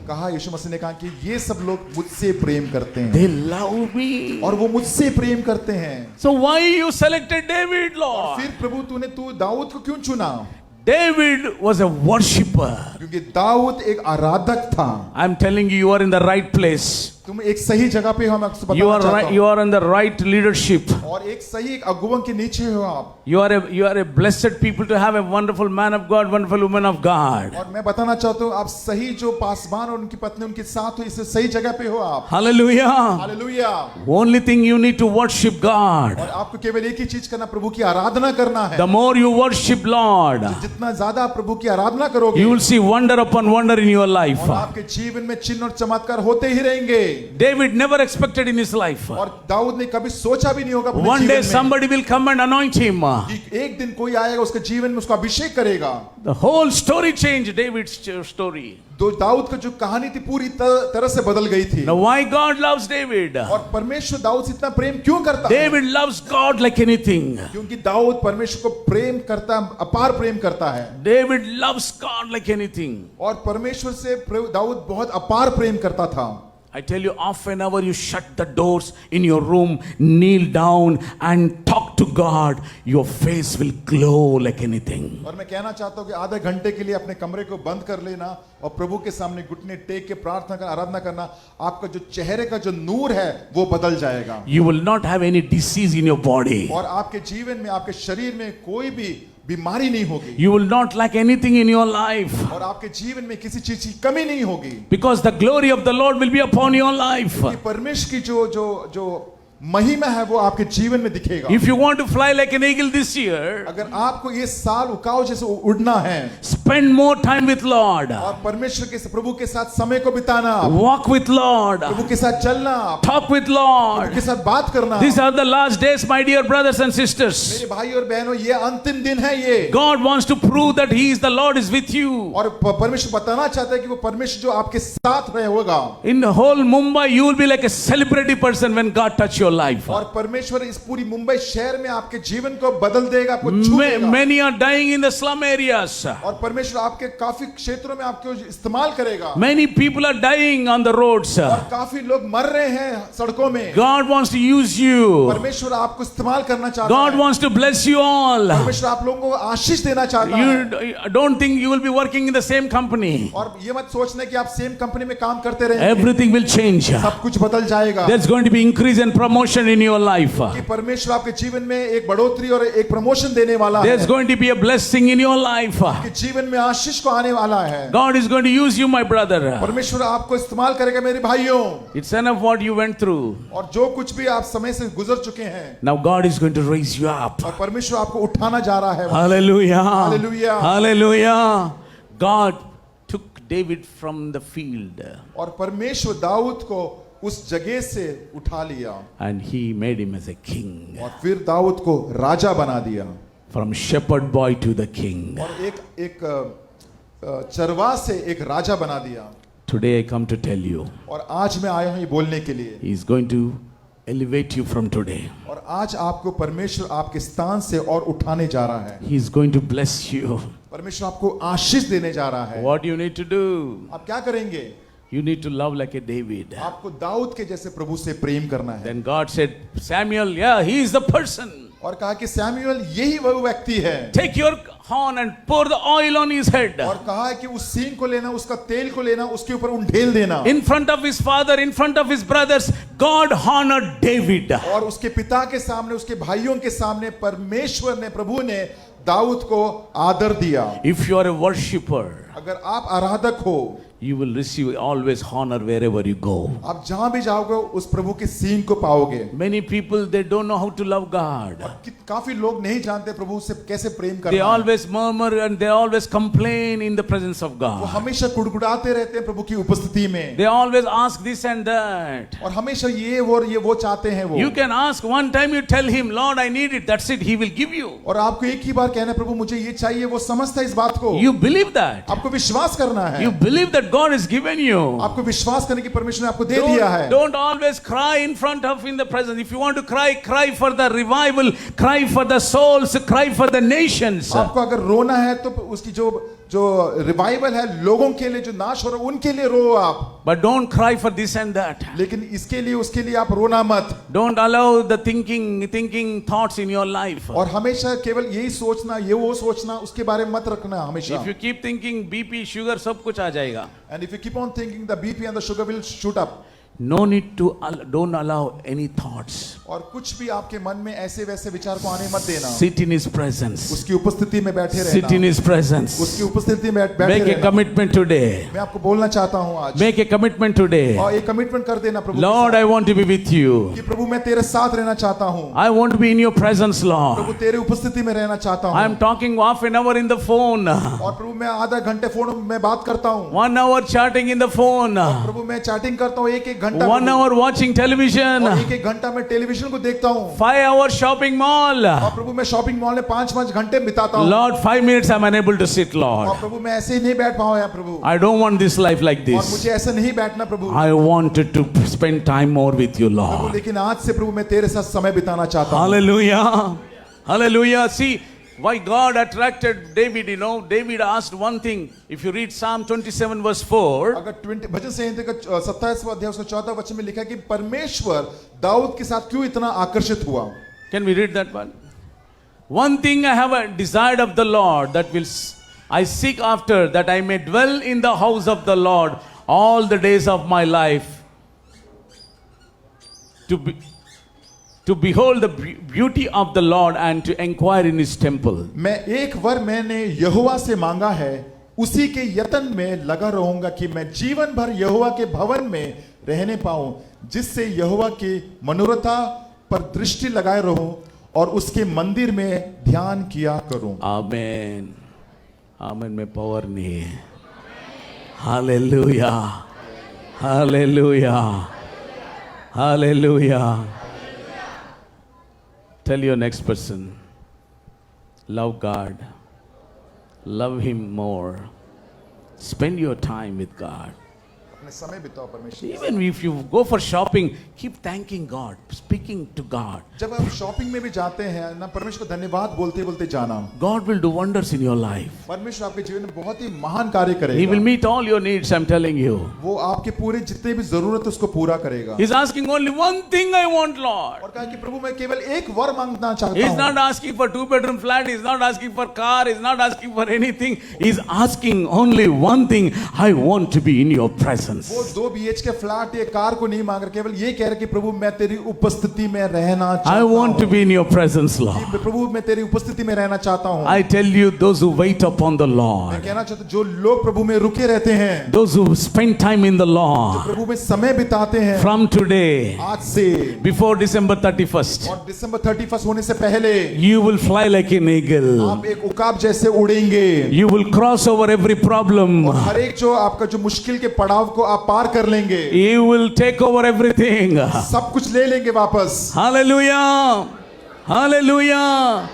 कहा, यीशु मसीह ने कहा कि ये सब लोग मुझसे प्रेम करते हैं They love me. और वो मुझसे प्रेम करते हैं। So why you selected David, Lord? फिर प्रभु तू दाऊद को क्यों चुना? David was a worshipper. क्योंकि दाऊद एक आराधक था। I'm telling you, you are in the right place. तुम एक सही जगह पे हो, मैं आपको You बताना are चाहता right, हूं। you are in the right leadership. और एक सही एक अगुवन के नीचे हो आप। You are a blessed people to have a wonderful man of God, wonderful woman of God. और मैं बताना चाहता हूँ, आप सही जो पासवान और उनकी पत्नी उनके साथ हो, इससे सही जगह पे हो आप। Hallelujah. Hallelujah. Only thing you need to worship God. और आपको केवल एक ही चीज करना, प्रभु की आराधना करना है। The more you worship Lord, जितना ज्यादा आप प्रभु की आराधना करोगे, you will see wonder upon wonder in your life. और आपके जीवन में चिन्ह और चमत्कार होते ही रहेंगे। David never expected in his life. और दाऊद ने कभी सोचा भी नहीं होगा अपने One day जीवन में somebody will come and anoint him. कि एक दिन कोई आएगा उसके जीवन में उसका अभिषेक करेगा। The whole story changed, David's story. तो दाऊद की जो कहानी थी पूरी तरह से बदल गई थी। Now why God loves David? और परमेश्वर दाऊद से इतना प्रेम क्यों करता है? David loves God like anything. क्योंकि दाऊद परमेश्वर को प्रेम करता, अपार प्रेम करता है। David loves God like anything. और परमेश्वर से दाऊद बहुत अपार प्रेम करता था। I tell you, half an hour you shut the doors in your room, kneel down and talk to God. Your face will glow like anything. और मैं कहना चाहता हूँ कि आधे घंटे के लिए अपने कमरे को बंद कर लेना और प्रभु के सामने घुटने टेक के प्रार्थना कर आराधना करना, आपका जो चेहरे का जो नूर है वो बदल जाएगा। You will not have any disease in your body. और आपके जीवन में, आपके शरीर में कोई भी बीमारी नहीं होगी। You will not lack anything in your life. और आपके जीवन में किसी चीज की कमी नहीं होगी। Because the glory of the Lord will be upon your life. कि परमेश्वर की जो महिमा है वो आपके जीवन में दिखेगा। If you want to fly like an eagle this year, अगर आपको ये साल उकाव जैसे उड़ना है, spend more time with Lord. और परमेश्वर के प्रभु के साथ समय को बिताना, Walk with Lord. प्रभु के साथ चलना, Talk with प्रभु Lord. के साथ बात करना। These are the last days, my dear brothers and sisters. मेरे भाई और बहनों, ये अंतिम दिन है ये। God wants to prove that He is the Lord is with you. और परमेश्वर बताना चाहता है कि वो परमेश्वर जो आपके साथ रहे होगा। In the whole Mumbai, you will be like a celebrity person when God touch your life. और परमेश्वर इस पूरी मुंबई शहर में आपके जीवन को बदल देगा, आपको छू देगा। Many are dying in the slum areas. और परमेश्वर आपके काफी क्षेत्रों में आपको इस्तेमाल करेगा। Many people are dying on the roads. और काफी लोग मर रहे हैं सड़कों में। God wants to use you. परमेश्वर आपको इस्तेमाल करना चाहता God है। wants to bless you all. परमेश्वर आप लोगों को आशीष देना चाहता है। You don't think you will be working in the same company. और ये मत सोचना कि आप सेम कंपनी में काम करते रहेंगे। Everything will change. सब कुछ बदल जाएगा। There's going to be increase and promotion in your life. कि परमेश्वर आपके जीवन में एक बढ़ोतरी और एक प्रमोशन देने वाला है। There's going to be a blessing in your life. कि जीवन में आशीष को आने वाला है। God is going to use you, my brother. परमेश्वर आपको इस्तेमाल करेगा मेरे भाइयों। It's enough what you went through. और जो कुछ भी आप समय से गुजर चुके हैं, Now God is going to raise you up. और परमेश्वर आपको उठाना जा रहा है। Hallelujah. Hallelujah. Hallelujah. God took David from the field और परमेश्वर दाऊद को उस जगह से उठा लिया and He made him as a king. और फिर दाऊद को राजा बना दिया। From shepherd boy to the king. और एक चरवा से एक राजा बना दिया। Today I come to tell you, और आज मैं आया हूं ये बोलने के लिए। He is going to elevate you from today. और आज आपको परमेश्वर आपके स्थान से और उठाने जा रहा है। He is going to bless you. परमेश्वर आपको आशीष देने जा रहा है। What you need to do? आप क्या करेंगे? You need to love like a David. आपको दाऊद के जैसे प्रभु से प्रेम करना है। Then God said, Samuel, yeah, he is the person. और कहा कि सैमुअल यही वह व्यक्ति है। Take your horn and pour the oil on his head. और कहा है कि उस सींग को लेना, उसका तेल को लेना, उसके ऊपर उंडेल देना। In front of his father, in front of his brothers, God honored David. और उसके पिता के सामने, उसके भाइयों के सामने परमेश्वर ने, प्रभु ने दाऊद को आदर दिया। If you are a worshipper, अगर आप आराधक हो, you will receive always honor wherever you go. आप जहां भी जाओगे उस प्रभु के सींग को पाओगे। Many people, they don't know how to love God. काफी लोग नहीं जानते प्रभु से कैसे प्रेम करना They है। always murmur and they always complain in the presence of वो God. हमेशा कुड़कुड़ाते रहते हैं प्रभु की उपस्थिति में। They always ask this and that. और हमेशा ये वो चाहते हैं वो। You can ask one time, you tell him, Lord, I need it. That's it. He will give you. और आपको एक ही बार कहना, प्रभु मुझे ये चाहिए, वो समझता है इस बात को। You believe that. आपको विश्वास करना है। You believe that that God has given you. आपको विश्वास करने की परमेश्वर ने आपको दे दिया है। Don't always cry in front of in the presence. If you want to cry, cry for the revival, cry for the souls, cry for the nations. आपको अगर रोना है तो उसकी जो रिवाइवल है, लोगों के लिए जो नाश हो रहा है उनके लिए रो आप। But don't cry for this and that. लेकिन इसके लिए उसके लिए आप रोना मत। Don't allow the thinking thoughts in your life. और हमेशा केवल यही सोचना, ये वो सोचना, उसके बारे में मत रखना हमेशा। If you keep thinking BP, sugar, सब कुछ आ जाएगा. And if you keep on thinking, the BP and the sugar will shoot up. No need to don't allow any thoughts. और कुछ भी आपके मन में ऐसे वैसे विचार को आने मत देना। Sit in His presence. उसकी उपस्थिति में बैठे रहना। Sit in His presence. उसकी उपस्थिति में बैठे रहना। Make a commitment today. मैं आपको बोलना चाहता हूँ आज। Make a commitment today. और एक कमिटमेंट कर देना प्रभु। Lord, I want to be with you. कि प्रभु मैं तेरे साथ रहना चाहता हूँ। I want to be in your presence, Lord. प्रभु तेरे उपस्थिति में रहना चाहता हूँ। I am talking half an hour in the phone. और प्रभु मैं आधा घंटे फोन में बात करता हूँ। 1 hour chatting in the phone. प्रभु मैं चैटिंग करता हूँ एक घंटा। 1 hour watching television. और एक घंटा मैं टेलीविजन को देखता हूँ। 5 hours shopping mall. और प्रभु मैं शॉपिंग मॉल में 5 घंटे बिताता हूँ। Lord, 5 minutes I'm unable to sit, Lord. और प्रभु मैं ऐसे ही नहीं बैठ पाऊँ यार प्रभु। I don't want this life like और this. मुझे ऐसे नहीं बैठना प्रभु। I wanted to spend time more with you, Prabhu Lord. लेकिन आज से प्रभु मैं तेरे साथ समय बिताना चाहता हूँ। Hallelujah. Hallelujah. See why God attracted David, David asked one thing. If you read Psalm 27 verse 4, अगर 20 भजन संहिता का 27वां अध्याय उसका 4वां वचन में लिखा है कि परमेश्वर दाऊद के साथ क्यों इतना आकर्षित हुआ। can we read that one? One thing I have desired of the Lord, that will I seek after, that I may dwell in the house of the Lord all the days of my life, to behold the beauty of the Lord and to inquire in His temple. मैं एक वर मैंने यहोवा से मांगा है, उसी के यत्न में लगा रहूंगा कि मैं जीवन भर यहोवा के भवन में रहने पाऊं, जिससे यहोवा की मनोरथा पर दृष्टि लगाए रहूं और उसके मंदिर में ध्यान किया करूं। आमेन। आमेन में पावर नहीं है। Hallelujah, hallelujah, hallelujah. Tell your next person, love God, love Him more, spend your time with God. अपने समय बिताओ परमेश्वर। Even if you go for shopping, keep thanking God, speaking to God. जब आप शॉपिंग में भी जाते हैं ना, परमेश्वर को धन्यवाद बोलते बोलते जाना। God will do wonders in your life. परमेश्वर आपके जीवन में बहुत ही महान कार्य He करेगा। will meet all your needs, I'm telling you. वो आपके पूरे जितने भी जरूरत है उसको पूरा करेगा। He's asking only one thing I want, Lord. और कहा कि प्रभु मैं केवल एक वर मांगना चाहता He's हूँ। not asking for 2-bedroom flat, he's not asking for car, he's not asking for anything. He's asking only one thing, I want to be in your presence. वो 2 BHK फ्लैट या कार को नहीं मांग रहा, केवल ये कह रहा कि प्रभु मैं तेरी उपस्थिति में रहना चाहता हूँ। I want to be in your presence, Lord. प्रभु मैं तेरी उपस्थिति में रहना चाहता हूँ। I tell you, those who wait upon the मैं Lord, कहना चाहता हूँ जो लोग प्रभु में रुके रहते हैं, those who spend time in the Lord, प्रभु में समय बिताते हैं, from today, आज से before December 31st, और दिसंबर 31 होने से पहले you will fly like an eagle. आप एक उकाब जैसे उड़ेंगे। You will cross over every problem. हर एक जो आपका जो मुश्किल के पड़ाव को आप पार कर लेंगे। You will take over everything. सब कुछ ले लेंगे वापस। Hallelujah. Hallelujah.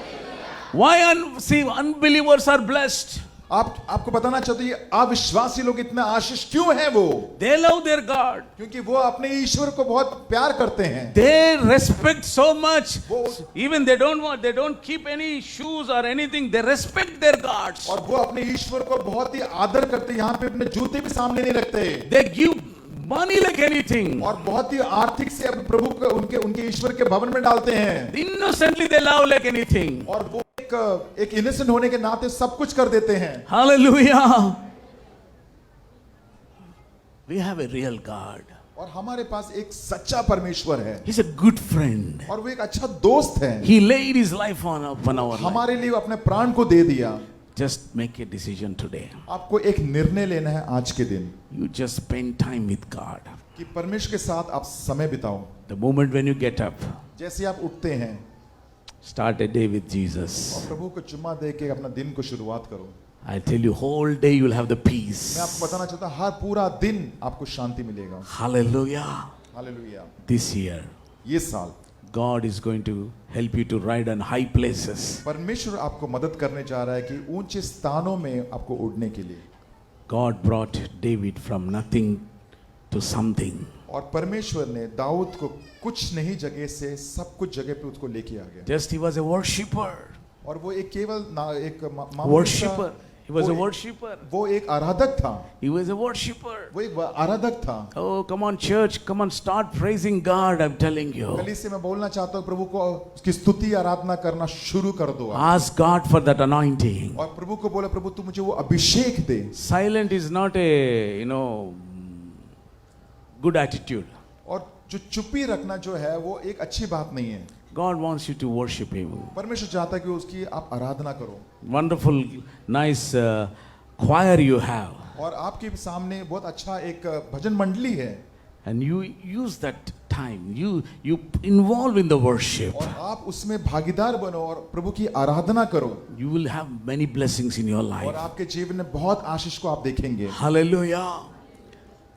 Why see unbelievers are blessed? आपको बताना चाहते हैं अविश्वासी लोग इतने आशीष क्यों हैं वो? They love their God. क्योंकि वो अपने ईश्वर को बहुत प्यार करते हैं। They respect so much. Even they don't keep any shoes or anything. They respect their gods. और वो अपने ईश्वर को बहुत ही आदर करते हैं। यहाँ पे अपने जूते भी सामने नहीं रखते। They give money like anything. और बहुत ही आर्थिक से अब प्रभु को उनके ईश्वर के भवन में डालते हैं। Innocently they love like anything. और वो एक इनोसेंट होने के नाते सब कुछ कर देते हैं। Hallelujah. We have a real God. और हमारे पास एक सच्चा परमेश्वर है। He's a good friend. और वो एक अच्छा दोस्त है। He laid his life on our life. हमारे लिए अपने प्राण को दे दिया। Just make a decision today. आपको एक निर्णय लेना है आज के दिन। You just spend time with God. कि परमेश्वर के साथ आप समय बिताओ। The moment when you get up, जैसे आप उठते हैं, start a day with Jesus. और प्रभु को चुम्मा दे के अपना दिन को शुरुआत करो। I tell you, whole day you will have the peace. मैं आपको बताना चाहता हूँ हर पूरा दिन आपको शांति मिलेगा। Hallelujah. हालेलुया। This year, ये साल God is going to help you to ride on high places. परमेश्वर आपको मदद करने जा रहा है कि ऊंचे स्थानों में आपको उड़ने के लिए। God brought David from nothing to something. और परमेश्वर ने दाऊद को कुछ नहीं जगह से सब कुछ जगह पे उसको लेके आ गया। Just he was a worshipper. और वो एक केवल एक मामूली Worshipper. He was a वो worshipper. वो एक आराधक था। He was a worshipper. वो एक आराधक था। Oh, come on, church. Come on, start praising God. I'm telling you. कल से मैं बोलना चाहता हूँ प्रभु को उसकी स्तुति आराधना करना शुरू कर दो। Ask God for that anointing. और प्रभु को बोला प्रभु तू मुझे वो अभिषेक दे। Silent is not a, good attitude. और जो चुप्पी रखना जो है वो एक अच्छी बात नहीं है। God wants you to worship Him. परमेश्वर चाहता है कि उसकी आप आराधना करो। Wonderful, nice choir you have. और आपके सामने बहुत अच्छा एक भजन मंडली है। And you use that time. You involve in the worship. और आप उसमें भागीदार बनो और प्रभु की आराधना करो। You will have many blessings in your और life. आपके जीवन में बहुत आशीष को आप देखेंगे। Hallelujah.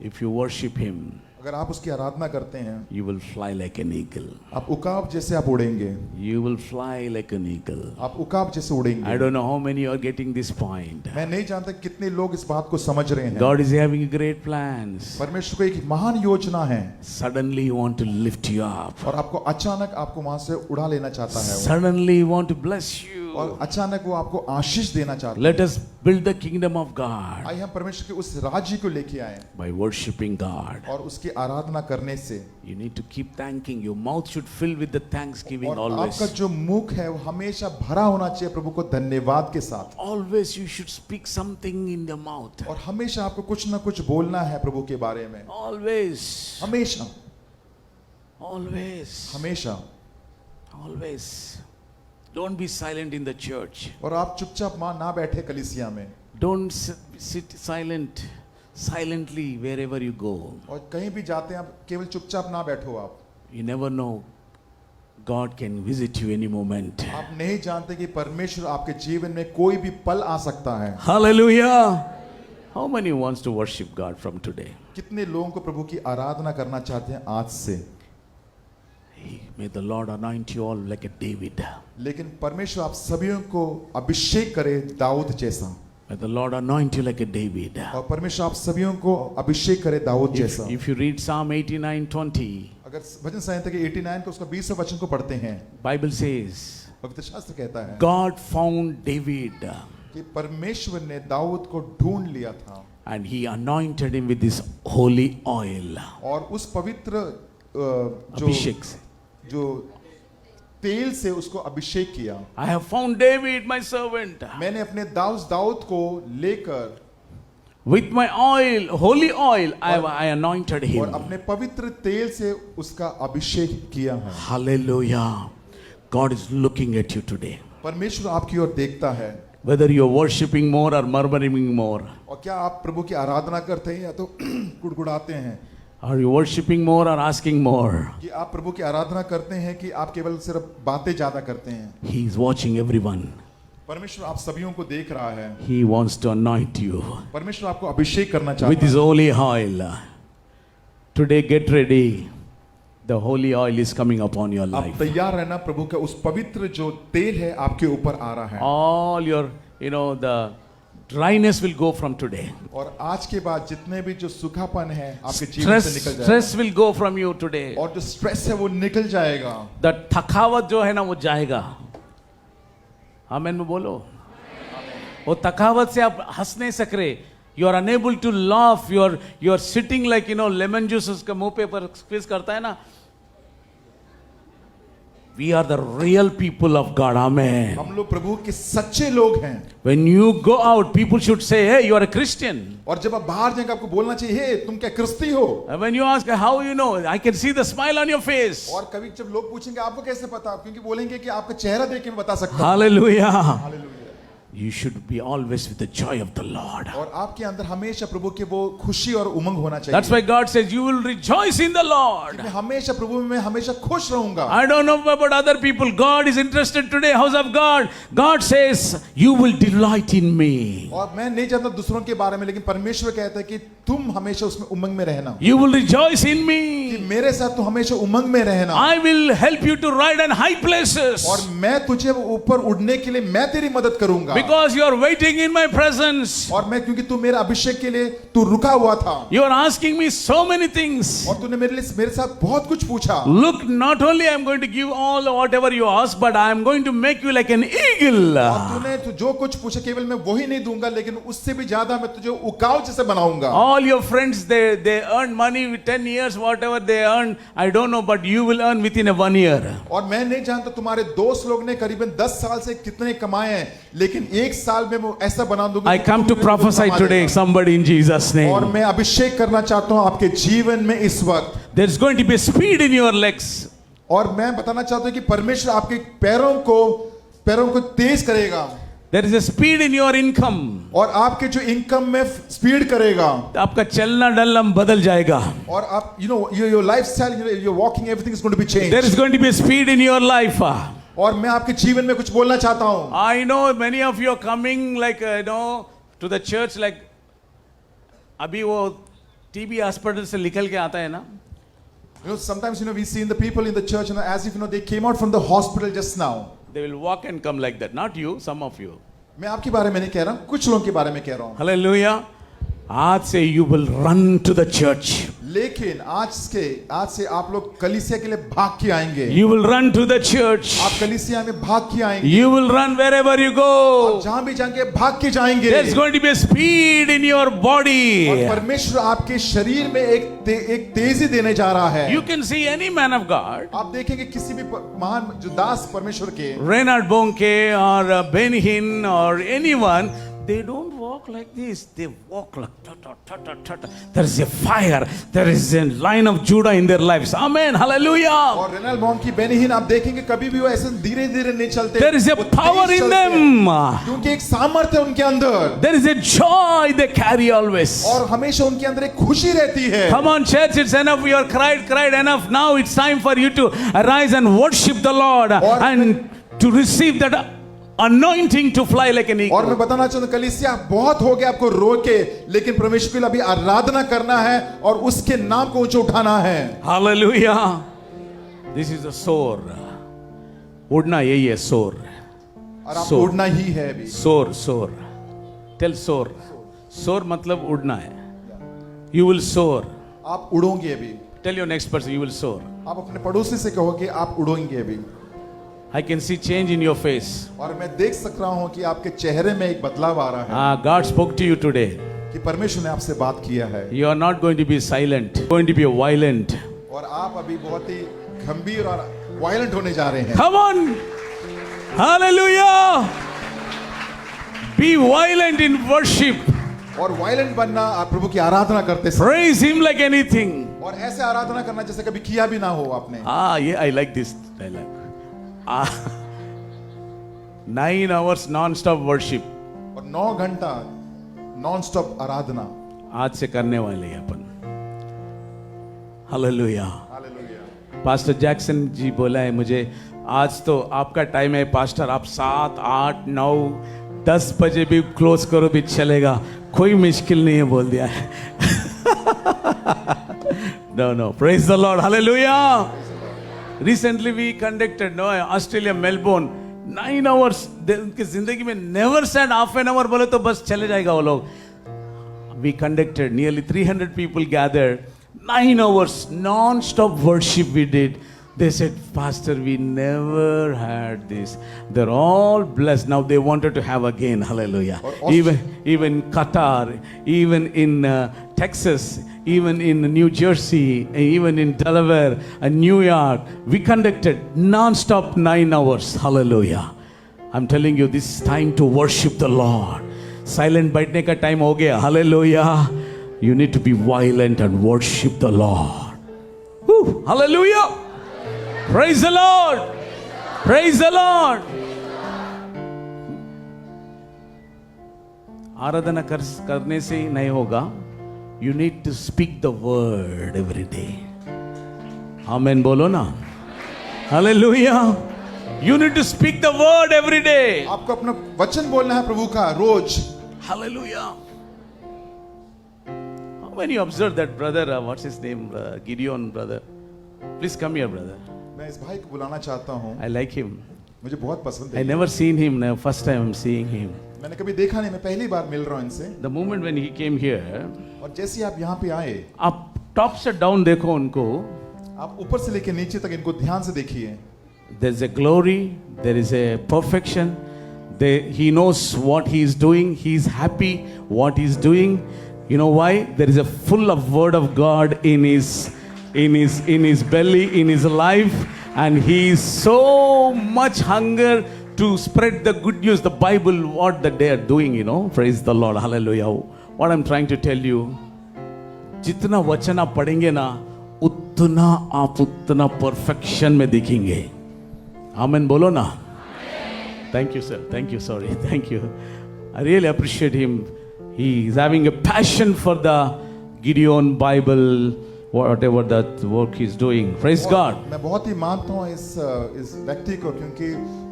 If you worship Him, अगर आप उसकी आराधना करते हैं you will fly like an eagle. आप उकाब जैसे आप उड़ेंगे। You will fly like an eagle. आप उकाब जैसे उड़ेंगे। I don't know how many are getting this point. मैं नहीं जानता कितने लोग इस बात को समझ रहे हैं। God is having great plans. परमेश्वर को एक महान योजना है। Suddenly He want to lift you up. और आपको अचानक आपको वहां से उड़ा लेना चाहता है वो। Suddenly He want to bless you. और अचानक वो आपको आशीष देना चाहता है। Let us build the kingdom of God आइए हम परमेश्वर के उस राज्य को लेके आए by worshiping God. और उसकी आराधना करने से। You need to keep thanking. Your mouth should fill with the thanksgiving और always. आपका जो मुख है वो हमेशा भरा होना चाहिए प्रभु को धन्यवाद के साथ। Always you should speak something in the mouth. और हमेशा आपको कुछ ना कुछ बोलना है प्रभु के बारे में। Always. हमेशा Always. हमेशा। Always. Don't be silent in the church. और आप चुपचाप ना बैठे कलीसिया में। Don't sit silently wherever you go. और कहीं भी जाते हैं आप केवल चुपचाप ना बैठो आप। You never know. God can visit you any moment. आप नहीं जानते कि परमेश्वर आपके जीवन में कोई भी पल आ सकता है। Hallelujah. How many wants to worship God from today? कितने लोगों को प्रभु की आराधना करना चाहते हैं आज से? May the Lord anoint you all like a David. लेकिन परमेश्वर आप सभी को अभिषेक करे दाऊद जैसा। May the Lord anoint you like a David. और परमेश्वर आप सभी को अभिषेक करे दाऊद जैसा। If you read Psalm 89:20, अगर भजन संहिता के 89 को उसका 20 वचन को पढ़ते हैं, Bible says, पवित्र शास्त्र कहता है God found David कि परमेश्वर ने दाऊद को ढूंढ लिया था and He anointed him with His holy oil. और उस पवित्र अभिषेक से, जो तेल से उसको अभिषेक किया। I have found David, my servant. मैंने अपने दाऊद को लेकर With my oil, holy oil, I anointed और him. अपने पवित्र तेल से उसका अभिषेक किया है। Hallelujah. God is looking at you today. परमेश्वर आपकी ओर देखता है। Whether you are worshiping more or murmuring more. और क्या आप प्रभु की आराधना करते हैं या तो गुड़गुड़ाते हैं? Are you worshiping more or asking more? कि आप प्रभु की आराधना करते हैं कि आप केवल सिर्फ बातें ज्यादा करते हैं? He is watching everyone. परमेश्वर आप सभी को देख रहा है। He wants to anoint you परमेश्वर आपको अभिषेक करना with चाहता His है। holy oil. Today get ready. The holy oil is coming upon your आप life. तैयार रहना, प्रभु का उस पवित्र जो तेल है आपके ऊपर आ रहा है। All your, the dryness will go from today. और आज के बाद जितने भी जो सूखापन है आपके जीवन से निकल जाएगा। Stress will go from you today. और जो स्ट्रेस है वो निकल जाएगा। The थकावट जो है ना वो जाएगा। आमीन में बोलो। वो थकावट से आप हंस नहीं सक रहे। You are unable to laugh. You are sitting like lemon juice उसके मुंह पे पर squeeze करता है ना। We are the real people of God. Amen. हम लोग प्रभु के सच्चे लोग हैं। When you go out, people should say, "Hey, you are a Christian." और जब आप बाहर जाएंगे आपको बोलना चाहिए, "हे, तुम क्या क्रिस्ती हो?" And when you ask, "How you know?" I can see the smile on your face. और कभी जब लोग पूछेंगे आपको कैसे पता, क्योंकि बोलेंगे कि आपका चेहरा देख के मैं बता सकता हूं। Hallelujah. Hallelujah. You should be always with the joy of the Lord. और आपके अंदर हमेशा प्रभु के वो खुशी और उमंग होना चाहिए। That's why God says, "You will rejoice in the Lord." मैं हमेशा प्रभु में हमेशा खुश रहूंगा। I don't know about other people. God is interested today, house of God. God says, "You will delight in me." और मैं नहीं जानता दूसरों के बारे में, लेकिन परमेश्वर कहता है कि तुम हमेशा उसमें उमंग में रहना। You will rejoice in कि me. मेरे साथ तू हमेशा उमंग में रहना। I will help you to ride on high places. और मैं तुझे ऊपर उड़ने के लिए मैं तेरी मदद करूंगा। because you are waiting in my presence. और मैं क्योंकि तू मेरे अभिषेक के लिए तू रुका हुआ था You are asking me so many things. और तूने मेरे साथ बहुत कुछ पूछा Look, not only I am going to give all whatever you ask, but I am going to make you like an eagle. और तूने जो कुछ पूछा केवल मैं वही नहीं दूंगा लेकिन उससे भी ज्यादा मैं तुझे उकाव जैसे बनाऊंगा All your friends, they earn money with 10 years, whatever they earn, I don't know, but you will earn within a 1 year. और मैं नहीं जानता तुम्हारे दोस्त लोग ने करीबन 10 साल से कितने कमाए हैं लेकिन एक साल में मैं ऐसा बना दूंगा I come to prophesy today, somebody in Jesus' और name. मैं अभिषेक करना चाहता हूं आपके जीवन में इस वक्त There's going to be a speed in your legs. और मैं बताना चाहता हूं कि परमेश्वर आपके पैरों को तेज करेगा There is a speed in your income. और आपके जो इनकम में स्पीड करेगा आपका चलना डलना बदल जाएगा. और आप your lifestyle your walking everything is going to be changed. There is going to be a speed in your life. और मैं आपके जीवन में कुछ बोलना चाहता हूं. I know many of you are coming like to the church like अभी वो टीबी हॉस्पिटल से निकल के आता है ना. Sometimes we see in the people in the church as if they came out from the hospital just now. They will walk and come like that. Not you, some of you. मैं आपके बारे में नहीं कह रहा हूं कुछ लोगों के बारे में कह रहा हूं. Hallelujah. आज से you will run to the church. लेकिन आज से आप लोग कलीसिया के लिए भाग के आएंगे. You will run to the church. आप कलीसिया में भाग के आएंगे. You will run wherever you go. आप जहां भी जाएंगे भाग के जाएंगे. There's going to be a speed in your body. और परमेश्वर आपके शरीर में एक तेजी देने जा रहा है. You can see any man of God. आप देखेंगे किसी भी महान जो दास परमेश्वर के Reinhard Bonke or Ben Hinn or anyone, they don't walk like this. They walk like ta. There is a fire. There is a line of Judah in their lives. Amen. Hallelujah. और Reynold Bonnke बेनिहिन आप देखेंगे कभी भी वो ऐसे धीरे-धीरे नहीं चलते. There is a power in them. क्योंकि एक सामर्थ्य है उनके अंदर. There is a joy they carry always. और हमेशा उनके अंदर एक खुशी रहती है. Come on, church, it's enough. You are cried enough. Now it's time for you to arise and worship the Lord and to receive that anointing to fly like an eagle. और मैं बताना चाहता हूं कलीसिया बहुत हो गया आपको रो के लेकिन परमेश्वर के लिए अभी आराधना करना है और उसके नाम को ऊंचा उठाना है. Hallelujah. This is a soar. उड़ना यही है soar. और आप उड़ना ही है अभी. Soar. Tell soar. Soar मतलब उड़ना है. You will soar. आप उड़ोगे अभी. Tell your next person you will soar. आप अपने पड़ोसी से कहोगे आप उड़ोगे अभी. I can see change in your face. और मैं देख सक रहा हूं कि आपके चेहरे में एक बदलाव आ रहा है. God spoke to you today. कि परमेश्वर ने आपसे बात किया है. You are not going to be silent. Going to be violent. और आप अभी बहुत ही गंभीर और वायलेंट होने जा रहे हैं. Come on. Hallelujah. Be violent in worship. और वायलेंट बनना आप प्रभु की आराधना करते समय. Praise him like anything. और ऐसे आराधना करना जैसे कभी किया भी ना हो आपने. Yeah, I like this dialogue. 9 hours non-stop worship. और 9 घंटा नॉन स्टॉप आराधना आज से करने वाले हैं अपन. हालेलुया. पास्टर जैक्सन जी बोला है मुझे आज तो आपका टाइम है पास्टर, आप 7, 8, 9, 10 बजे भी क्लोज करो भी चलेगा, कोई मुश्किल नहीं है बोल दिया है. No, praise the Lord. Hallelujah. Recently we conducted Australia, Melbourne, 9 hours. उनकी जिंदगी में never said half an hour बोले तो बस चले जाएगा वो लोग. We conducted nearly 300 people gathered. 9 hours non-stop worship we did. They said, Pastor, we never had this. They're all blessed. Now they wanted to have again. Hallelujah. Even Qatar, even in Texas, even in New Jersey, even in Delaware and New York, we conducted non-stop 9 hours. Hallelujah. I'm telling you, this is time to worship the Lord. Silent बैठने का time हो गया. Hallelujah. You need to be violent and worship the Lord. Woo. Hallelujah. Praise the Lord. Praise the Lord. आराधना करने से ही नहीं होगा. You need to speak the word every day. Amen बोलो ना. Hallelujah. You need to speak the word every day. आपको अपना वचन बोलना है प्रभु का रोज. Hallelujah. When you observe that brother, what's his name, Gideon brother, please come here, brother. मैं इस भाई को बुलाना चाहता हूँ. I like him. मुझे बहुत पसंद है. I never seen him. First time I'm seeing him. मैंने कभी देखा नहीं, मैं पहली बार मिल रहा हूँ इनसे। The moment when he came here, और जैसे ही आप यहाँ पे आए, आप टॉप से डाउन देखो उनको, आप ऊपर से लेकर नीचे तक इनको ध्यान से देखिए। there is a glory, there is a perfection. He knows what he is doing. He is happy what he is doing. You know why? There is a full of word of God in his belly, in his life, and he is so much hunger to spread the good news, the Bible, what that they are doing, you know. Praise the Lord, hallelujah. What I'm trying to tell you, जितना वचन आप पढ़ेंगे ना, उतना आप उतना perfection में दिखेंगे। आमीन बोलो ना। Thank you, sir. Thank you. Sorry. Thank you. I really appreciate him. He is having a passion for the Gideon Bible, whatever that work he's doing. Praise God. मैं बहुत ही मानता हूँ इस व्यक्ति को, क्योंकि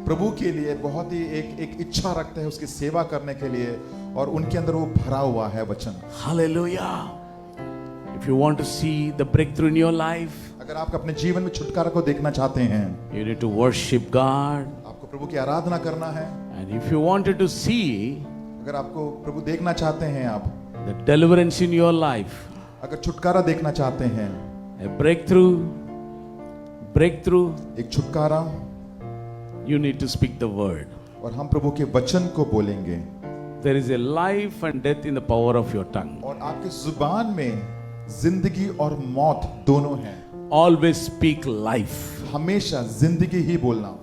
प्रभु के लिए बहुत ही एक इच्छा रखता है उसकी सेवा करने के लिए, और उनके अंदर वो भरा हुआ है वचन। Hallelujah. If you want to see the breakthrough in your life, अगर आप अपने जीवन में छुटकारा को देखना चाहते हैं, you need to worship God. आपको प्रभु की आराधना करना है। And if you wanted to see अगर आपको प्रभु देखना चाहते हैं, आप the deliverance in your life, अगर छुटकारा देखना चाहते हैं, a breakthrough, एक छुटकारा, you need to speak the word. और हम प्रभु के वचन को बोलेंगे। There is a life and death in the power of your tongue. और आपके जुबान में जिंदगी और मौत दोनों हैं। Always speak life. हमेशा जिंदगी ही बोलना।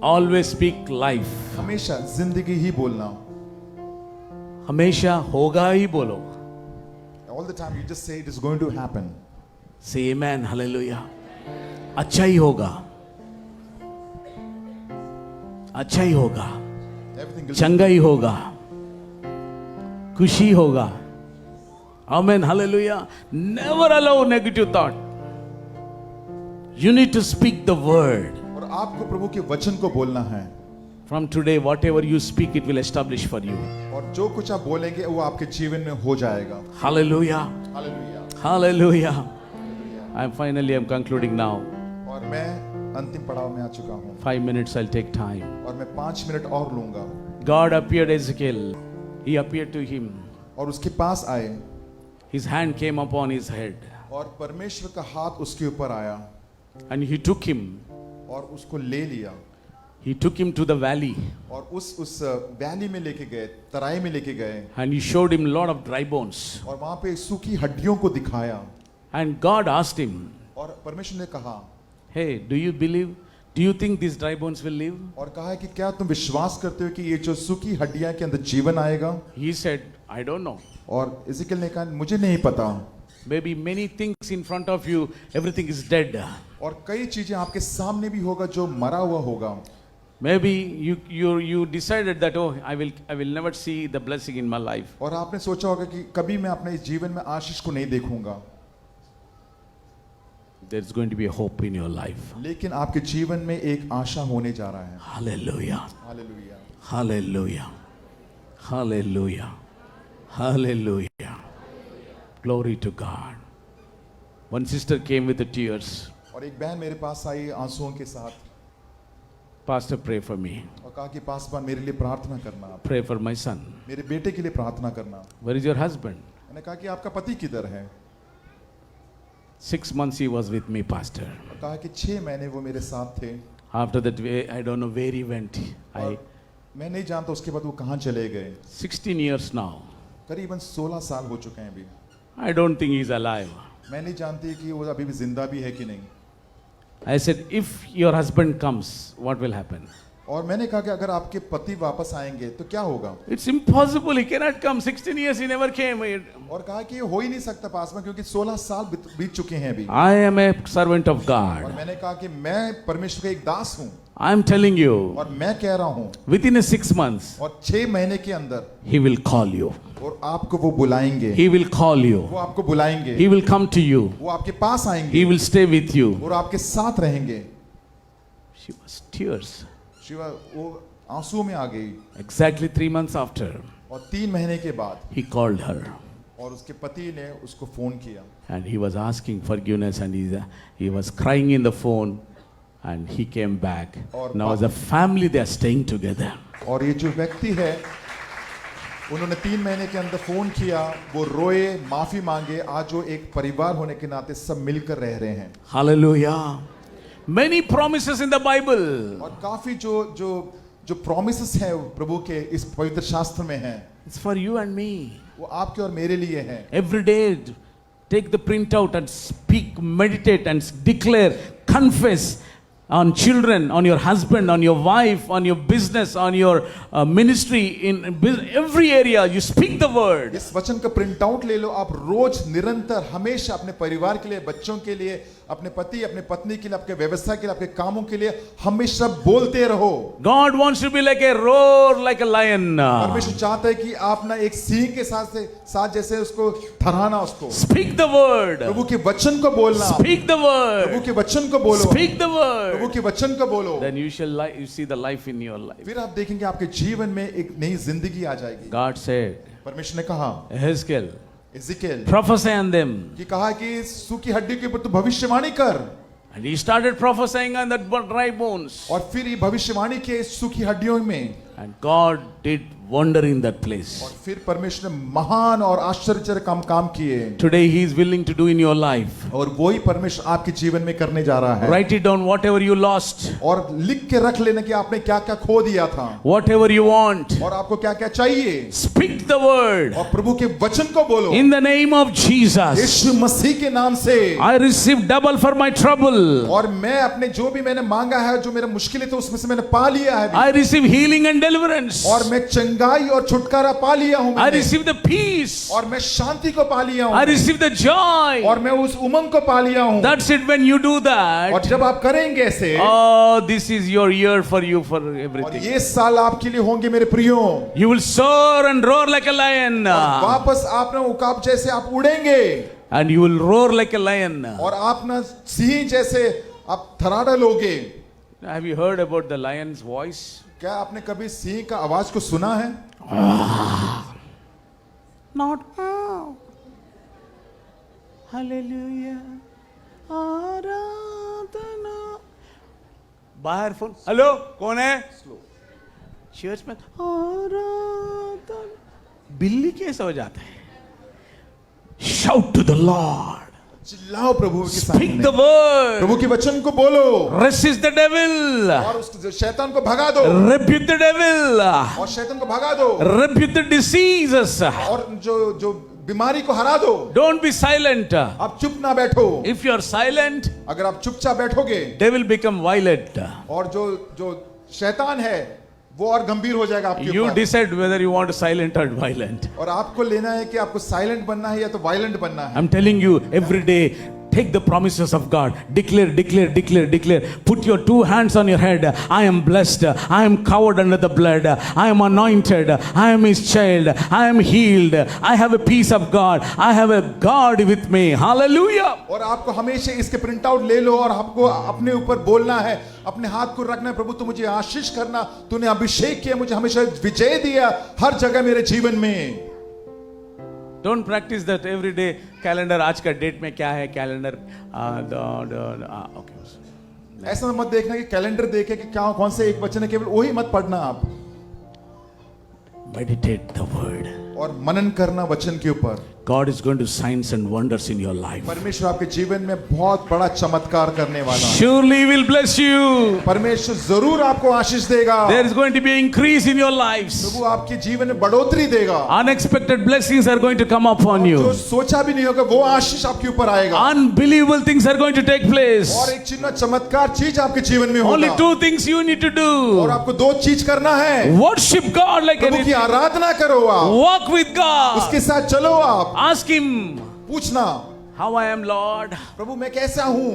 Always speak life. हमेशा जिंदगी ही बोलना। हमेशा होगा ही बोलो। All the time you just say it is going to happen. Say amen, hallelujah. अच्छा ही होगा, अच्छा ही होगा, Everything will चंगा ही होगा, खुशी होगा। Amen, hallelujah. Never allow negative thought. You need to speak the word. और आपको प्रभु के वचन को बोलना है। From today, whatever you speak, it will establish for you. और जो कुछ आप बोलेंगे वो आपके जीवन में हो जाएगा। Hallelujah. Hallelujah. Hallelujah. I'm concluding now. और मैं अंतिम पड़ाव में आ चुका हूँ। 5 minutes I'll take time. और मैं 5 मिनट और लूंगा। God appeared Ezekiel. He appeared to him. और उसके पास आए, His hand came upon his head. और परमेश्वर का हाथ उसके ऊपर आया, And he took him. और उसको ले लिया, He took him to the valley. और उस वैली में लेके गए, तराई में लेके गए, And he showed him a lot of dry bones. और वहां पे सूखी हड्डियों को दिखाया। And God asked him, और परमेश्वर ने कहा, hey, do you believe? Do you think these dry bones will live? और कहा है कि क्या तुम विश्वास करते हो कि ये जो सूखी हड्डियां के अंदर जीवन आएगा? He said, I don't know. और इज़ेकियल ने कहा, मुझे नहीं पता। Maybe many things in front of you, everything is dead. और कई चीजें आपके सामने भी होगा जो मरा हुआ होगा। Maybe you decided that, oh, I will never see the blessing in my life. और आपने सोचा होगा कि कभी मैं अपने इस जीवन में आशीष को नहीं देखूंगा। There's going to be a hope in your life. लेकिन आपके जीवन में एक आशा होने जा रहा है। Hallelujah. Hallelujah. Hallelujah. Hallelujah. Hallelujah. Glory to God. One sister came with the tears. और एक बहन मेरे पास आई आंसुओं के साथ, Pastor, pray for me. और कहा कि पासवान मेरे लिए प्रार्थना करना, Pray for my son. मेरे बेटे के लिए प्रार्थना करना। Where is your husband? मैंने कहा कि आपका पति किधर है? 6 months he was with me, Pastor. और कहा कि 6 महीने वो मेरे साथ थे। After that, I don't know where he went. और मैं नहीं जानता उसके बाद वो कहाँ चले गए। 16 years now. करीबन 16 साल हो चुके हैं अभी। I don't think he's alive. मैं नहीं जानती कि वो अभी भी जिंदा भी है कि नहीं। I said, if your husband comes, what will happen? और मैंने कहा कि अगर आपके पति वापस आएंगे तो क्या होगा? It's impossible. He cannot come. 16 years he never came. और कहा कि ये हो ही नहीं सकता पासवान, क्योंकि 16 साल बीत चुके हैं अभी। I am a servant of और God. मैंने कहा कि मैं परमेश्वर का एक दास हूँ। I am telling you, और मैं कह रहा हूँ within a 6 months, और 6 महीने के अंदर he will call you. और आपको वो बुलाएंगे। He will call you. वो आपको बुलाएंगे। He will come to you. वो आपके पास आएंगे। He will stay with you. और आपके साथ रहेंगे। She was tears. शिवा वो आंसू में आ गई। Exactly 3 months after, और 3 महीने के बाद he called her. और उसके पति ने उसको फोन किया। And he was asking forgiveness and he was crying in the phone and he came back. और Now as a family they are staying together. और ये जो व्यक्ति है उन्होंने 3 महीने के अंदर फोन किया, वो रोए, माफी मांगे। आज वो एक परिवार होने के नाते सब मिलकर रह रहे हैं। Hallelujah. Many promises in the Bible. और काफी जो जो जो प्रोमिसेस है प्रभु के इस पवित्र शास्त्र में हैं, It's for you and me. वो आपके और मेरे लिए हैं। Every day, take the printout and speak, meditate and declare, confess on children, on your husband, on your wife, on your business, on your ministry, in every area. You speak the word. इस वचन का print out ले लो। आप रोज निरंतर हमेशा अपने परिवार के लिए, बच्चों के लिए, अपने पति, अपने पत्नी के लिए, आपके व्यवसाय के लिए, आपके कामों के लिए हमेशा बोलते रहो। God wants to be like a roar, like a lion. परमेश्वर चाहता है कि आप ना एक सिंह के साथ जैसे उसको थराना, उसको Speak the word. प्रभु के वचन को बोलना। Speak the Prabhu word. के वचन को बोलो। Speak the word. प्रभु के वचन को बोलो। Then you shall you see the life in your life. फिर आप देखेंगे आपके जीवन में एक नई जिंदगी आ जाएगी। God said, परमेश्वर ने कहा Ezekiel, इज़िकेल prophesy on them. कि कहा कि सूखी हड्डी के ऊपर तू भविष्यवाणी कर। And he started prophesying on that dry bones. और फिर ये भविष्यवाणी के सूखी हड्डियों में, And God did wonder in that place. और फिर परमेश्वर ने महान और आश्चर्यजनक काम किए। Today he is willing to do in your life. और वही परमेश्वर आपके जीवन में करने जा रहा है। Write it down, whatever you lost, और लिख के रख लेना कि आपने क्या क्या खो दिया था, whatever you want. और आपको क्या क्या चाहिए। Speak the word. और प्रभु के वचन को बोलो। In the name of Jesus, यीशु मसीह के नाम से I receive double for my trouble. और मैं अपने जो भी मैंने मांगा है, जो मेरा मुश्किल है, तो उसमें से मैंने पा लिया है। I receive healing and deliverance. और मैं चंगाई और छुटकारा पा लिया हूं। I receive the peace. और मैं शांति को पा लिया हूं। I receive the joy. और मैं उस उमंग को पा लिया हूं। That's it. When you do और that, जब आप करेंगे ऐसे, oh, this is your year for you for और everything. ये साल आपके लिए होंगे मेरे प्रियो। You will soar and roar like a lion. और वापस आप ना उकाब जैसे आप उड़ेंगे, And you will roar like a lion. और आप ना सिंह जैसे आप थराड़ा लोगे। Have you heard about the lion's voice? क्या आपने कभी सिंह का आवाज को सुना है? Not now. Hallelujah. आराधना. बाहर फोन, हेलो कौन है? चर्च में आराधना. बिल्ली कैसे हो जाता है? Shout to the Lord. चिल्लाओ प्रभु के Speak सामने। the word. प्रभु के वचन को बोलो। Resist the devil. और उस शैतान को भगा दो। Rebuke the devil. और शैतान को भगा दो। Rebuke the diseases. और जो बीमारी को हरा दो। Don't be silent. आप चुप ना बैठो। If you are silent, अगर आप चुपचाप बैठोगे, devil become violent. और जो शैतान है वो और गंभीर हो जाएगा आपके You ऊपर। decide whether you want silent or violent. और आपको लेना है कि आपको साइलेंट बनना है या तो वायलेंट बनना है। I'm telling you, every day, take the promises of God. Declare, declare, declare, declare. Put your 2 hands on your head. I am blessed. I am covered under the blood. I am anointed. I am His child. I am healed. I have a peace of God. I have a God with me. Hallelujah. और आपको हमेशा इसके print out ले लो और आपको अपने ऊपर बोलना है, अपने हाथ को रखना है, प्रभु तू मुझे आशीष करना, तूने अभिषेक किया, मुझे हमेशा विजय दिया हर जगह मेरे जीवन में। Don't practice that every day. Calendar, आज का डेट में क्या है? Calendar okay. ऐसा मत देखना कि कैलेंडर देखे कि क्या कौन से एक वचन है, केवल वही मत पढ़ना आप। Meditate the word. और मनन करना वचन के ऊपर। God is going to signs and wonders in your life. परमेश्वर आपके जीवन में बहुत बड़ा चमत्कार करने वाला है। Surely He will bless you. परमेश्वर जरूर आपको आशीष देगा। There is going to be an increase in your lives. प्रभु आपके जीवन में बढ़ोतरी देगा। Unexpected blessings are going to come upon जो you. सोचा भी नहीं होगा वो आशीष आपके ऊपर आएगा। Unbelievable things are going to take place. और एक चिन्ह चमत्कार चीज आपके जीवन में Only होगा। 2 things you need to और do. आपको 2 चीज करना है। Worship God like प्रभु की anything. आराधना करो आप, Walk with God. उसके साथ चलो आप, Ask Him, पूछना how I am, Lord. प्रभु मैं कैसा हूँ,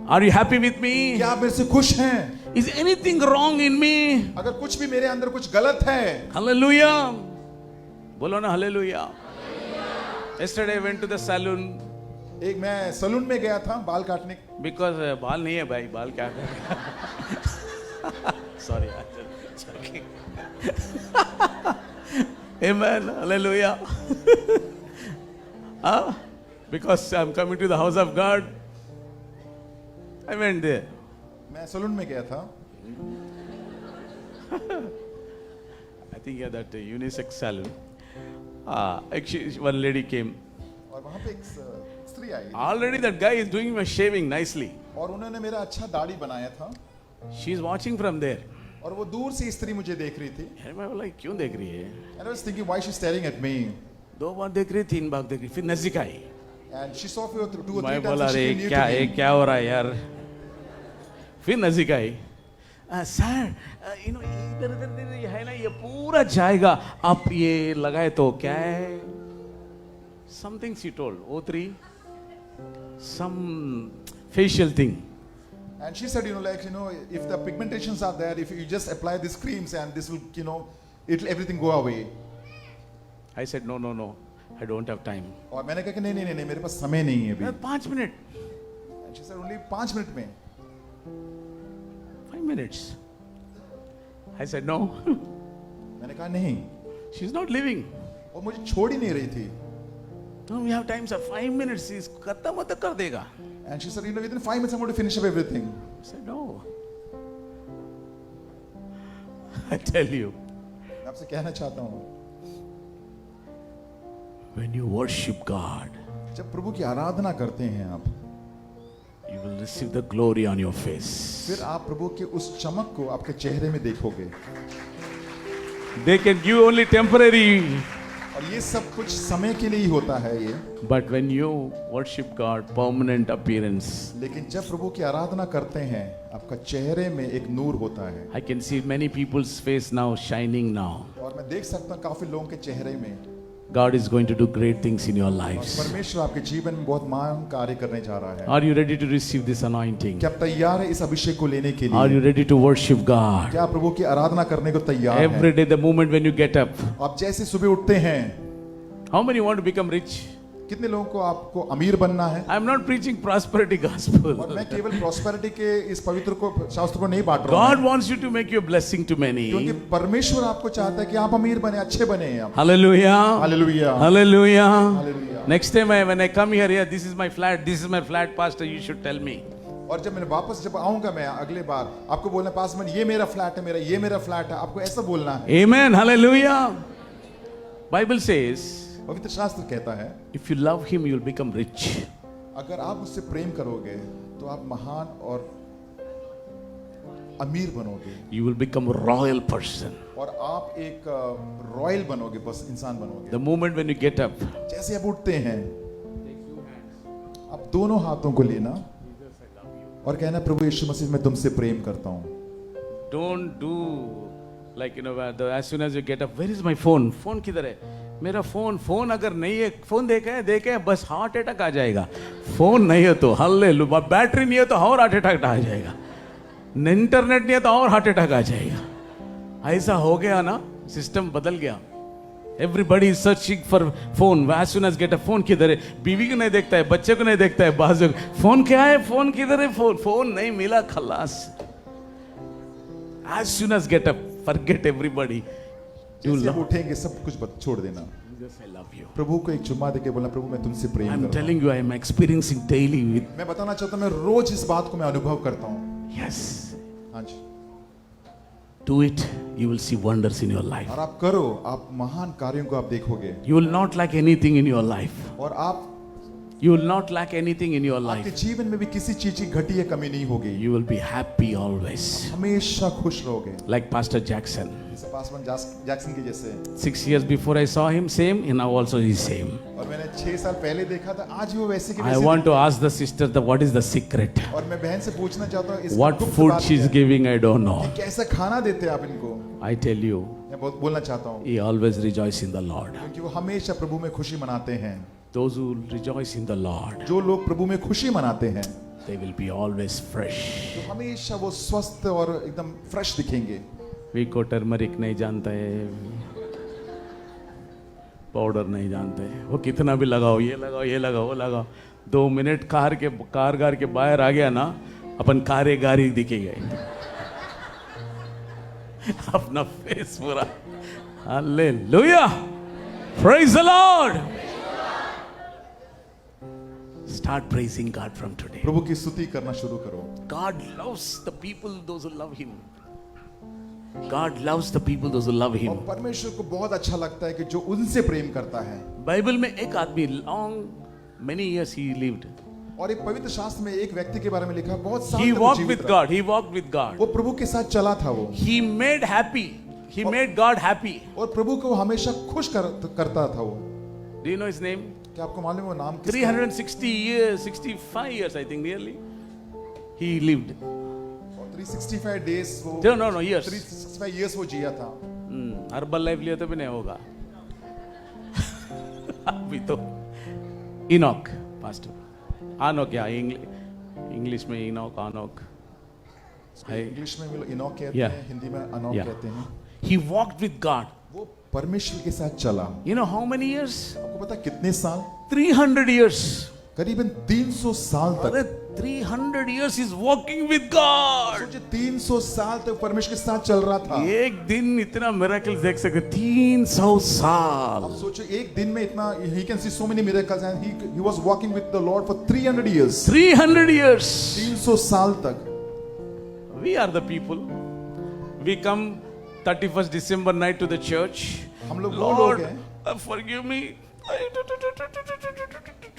Are you happy with me? क्या आप मेरे से खुश हैं? Is anything wrong in me? अगर कुछ भी मेरे अंदर कुछ गलत है, Hallelujah. बोलो ना hallelujah. Yesterday I went to the salon एक मैं सलून में गया था बाल काटने। because बाल नहीं है भाई, बाल क्या करेगा? Sorry, joking. Amen. Hallelujah. Because I'm coming to the house of God, I went there. मैं सलून में गया था। I think yeah, that unisex salon. Actually, one lady came. और वहाँ पे एक स्त्री आई Already that guy is doing my shaving nicely. और उन्होंने मेरा अच्छा दाढ़ी बनाया था She is watching from there. और वो दूर से स्त्री मुझे देख रही थी अरे मैं बोला क्यों देख रही है? and I was thinking why she's staring at me 2 बार देख रही, 3 बार देख रही, फिर नजदीक आई. and she saw me 2 or 3 मैं times बोला and she अरे came near क्या to है, me. क्या हो रहा है यार? फिर नजदीक आई. सर इधर इधर ये है ना, ये पूरा जाएगा, आप ये लगाए तो क्या है? Something she told, O3, some facial thing. And she said, if the pigmentations are there, if you just apply these creams and this will, it'll everything go away. I said no, I don't have time. और मैंने कहा कि नहीं मेरे पास समय नहीं है अभी. 5 minute. And she said only 5 minute में. 5 minutes. I said no. मैंने कहा नहीं. She's not leaving. और मुझे छोड़ ही नहीं रही थी. No, we have time, sir. 5 minutes. Is खत्म तो कर देगा. And she said, within 5 minutes I'm going to finish up everything. I said no. I tell you, मैं आपसे कहना चाहता हूँ, when you worship God, जब प्रभु की आराधना करते हैं आप, you will receive the glory on your face. फिर आप प्रभु के उस चमक को आपके चेहरे में देखोगे. They can give only temporary. और ये सब कुछ समय के लिए ही होता है ये. But when you worship God, permanent appearance. लेकिन जब प्रभु की आराधना करते हैं, आपका चेहरे में एक नूर होता है. I can see many people's face now shining now. और मैं देख सकता हूँ काफी लोगों के चेहरे में. God is going to do great things in your lives. परमेश्वर आपके जीवन में बहुत महान कार्य करने जा रहा है. Are you ready to receive this anointing? क्या आप तैयार है इस अभिषेक को लेने के Are you लिए? ready to worship God? क्या आप प्रभु की आराधना करने को तैयार Every हैं? day, the moment when you get up. आप जैसे सुबह उठते हैं, How many want to become rich? कितने लोगों को आपको अमीर बनना है? I am not preaching prosperity gospel. और मैं केवल प्रॉस्पेरिटी के इस पवित्र को शास्त्र को नहीं बांट रहा God हूं, wants you to make you a blessing to many. क्योंकि परमेश्वर आपको चाहता है कि आप अमीर बने, अच्छे बने आप. Hallelujah. Hallelujah. Hallelujah. Hallelujah. Next time when I come here, this is my flat, pastor, you should tell me. और जब मैं वापस जब आऊंगा मैं अगले बार, आपको बोलना पास में ये मेरा फ्लैट है, ये मेरा फ्लैट है, आपको ऐसा बोलना है. Amen. Hallelujah. Bible says, पवित्र शास्त्र कहता है, if you love him, you'll become rich. अगर आप उससे प्रेम करोगे तो आप महान और अमीर बनोगे. You will become a royal person. और आप एक रॉयल बनोगे, बस इंसान बनोगे. The moment when you get up, जैसे आप उठते हैं, आप दोनों हाथों को लेना और कहना, प्रभु यीशु मसीह मैं तुमसे प्रेम करता हूँ. don't do like as soon as you get up, where is my phone? Phone किधर है? मेरा फोन अगर नहीं है, फोन देखे है बस हार्ट अटैक आ जाएगा. फोन नहीं है तो हालेलुया, बैटरी नहीं है तो और हार्ट अटैक आ जाएगा, इंटरनेट नहीं है तो और हार्ट अटैक आ जाएगा. ऐसा हो गया ना, सिस्टम बदल गया. Everybody is searching for phone. As soon as get a phone किधर है? बीवी को नहीं देखता है, बच्चे को नहीं देखता है, बाजू फोन क्या है, फोन किधर है, फोन नहीं मिला, खलास. As soon as get up, forget everybody. जैसे आप उठेंगे सब कुछ छोड़ देना. I love you. प्रभु को एक चुम्मा देके बोलना, प्रभु मैं तुमसे प्रेम I'm करता हूँ. telling you, I am experiencing daily with. मैं बताना चाहता हूँ, मैं रोज इस बात को मैं अनुभव करता हूँ. Yes. हाँ जी. Do it. You will see wonders in your life. और आप करो, आप महान कार्यों को आप देखोगे. You will not lack anything in your life. और आप You will not lack anything in your आपके life. जीवन में भी किसी चीज की घटी या कमी नहीं होगी. You will be happy always. हमेशा खुश रहोगे. Like Pastor Jackson. जैसे पासवान जैक्सन के जैसे. 6 years before I saw him, same, and now also he is same. और मैंने 6 साल पहले देखा था, आज भी वो वैसे के I वैसे. want to ask the sister what is the secret? और मैं बहन से पूछना चाहता हूँ, इस What गुप्त food बात she is क्या है? giving, I don't know. कैसा खाना देते हैं आप इनको? I tell you, मैं बहुत बोलना चाहता हूँ, he always rejoice in the Lord. क्योंकि वो हमेशा प्रभु में खुशी मनाते हैं. Those who rejoice in the Lord, जो लोग प्रभु में खुशी मनाते हैं, they will be always fresh. तो हमेशा वो स्वस्थ और एकदम फ्रेश दिखेंगे. वी को टर्मरिक नहीं जानता है, पाउडर नहीं जानते हैं, वो कितना भी लगाओ, ये लगाओ, ये लगाओ, वो लगाओ, 2 मिनट कार के बाहर आ गया ना, अपन कारेगारी दिखेगा. अपना फेस पूरा. Hallelujah, praise the Lord. Start praising God from today. प्रभु की स्तुति करना शुरू करो. God loves the people, those who love Him. God loves the people those who love और Him. परमेश्वर को बहुत अच्छा लगता है कि जो उनसे प्रेम करता है। बाइबल में एक आदमी many years he lived. और एक पवित्र शास्त्र में एक व्यक्ति के बारे में लिखा है, बहुत साल He तक वो walked जीवित with रहा। God. He walked with God. वो प्रभु के साथ चला था वो, He made happy. He made God happy. और प्रभु को हमेशा खुश करता था वो। Do you know his name? क्या आपको मालूम है वो नाम किसका है? 360 years, 65 years, I think, nearly. He lived. 365 days वो, No, years. 365 years वो जिया था। हर्बल लाइफ लिया तो भी नहीं होगा। अभी तो इनॉक पास्टर, आनोक या इंग्लिश में इनॉक, आनोक है। इंग्लिश में भी लोग इनॉक कहते Yeah. हैं, हिंदी में अनॉक Yeah. कहते हैं। He walked with God. वो परमेश्वर के साथ चला। You know how many years? आपको पता है कितने साल? 300 years. करीबन 300 साल तक। अरे 300 years is walking with God. सोचिए 300 साल तक परमेश्वर के साथ चल रहा था। एक दिन इतना मिरेकल देख सके, 300 साल। अब सोचो एक दिन में इतना, he can see so many miracles and he was walking with the Lord for 300 years। 300 years. 300 साल तक। We are the people. We come 31st December night to the church. हम लोग वो Lord, लोग हैं। forgive me.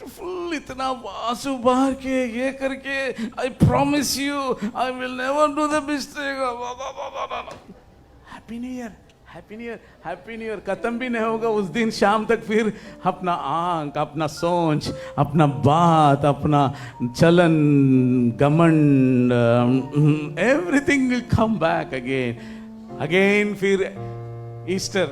फुल इतना आंसू बहा के ये करके, I promise you I will never do the mistake. Happy New Year, Happy New Year, Happy New Year खत्म भी नहीं होगा उस दिन शाम तक। फिर अपना आंख, अपना सोच, अपना बात, अपना चलन, घमंड, everything will come back again। फिर Easter,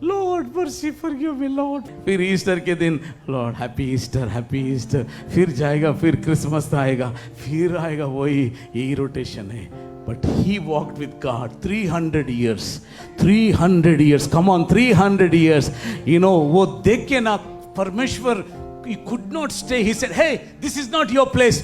Lord mercy forgive me Lord. फिर ईस्टर के दिन Lord happy Easter, happy Easter. फिर जाएगा, फिर क्रिसमस आएगा, फिर आएगा, वही यही रोटेशन है। But he walked with God 300 years, 300 years, come on 300 years। You know वो देख के ना परमेश्वर, he could not stay, he said hey this is not your place,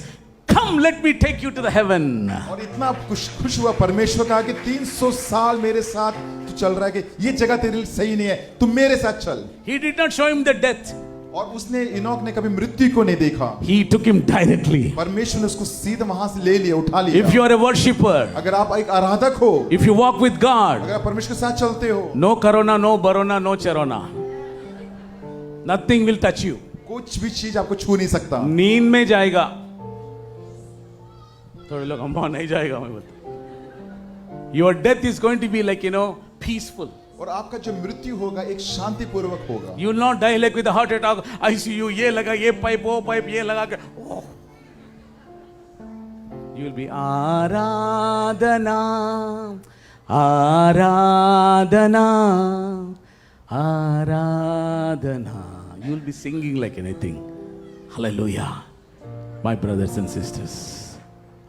come let me take you to the heaven। और इतना खुश हुआ परमेश्वर, कहा कि 300 साल मेरे साथ तू चल रहा है कि ये जगह तेरे लिए सही नहीं है, तुम मेरे साथ चल। He did not show him the death, और उसने, इनॉक ने कभी मृत्यु को नहीं देखा। he took him directly। परमेश्वर ने उसको सीधा वहां से ले लिया, उठा लिया। If you are a worshipper, अगर आप एक आराधक हो, if you walk with God, अगर आप परमेश्वर के साथ चलते हो, no corona, no barona, no charona, nothing will touch you। कुछ भी चीज आपको छू नहीं सकता। नींद में जाएगा, थोड़े लोग हम नहीं जाएगा, मैं बोलता। Your death is going to be like, you know, peaceful। और आपका जो मृत्यु होगा एक शांति पूर्वक होगा। You will not die like with a heart attack, ICU, ये लगा, ये पाइप, वो पाइप, ये लगा के, oh। You will be Aradhana, Aradhana, Aradhana. You will be singing like anything। Hallelujah। My brothers and sisters,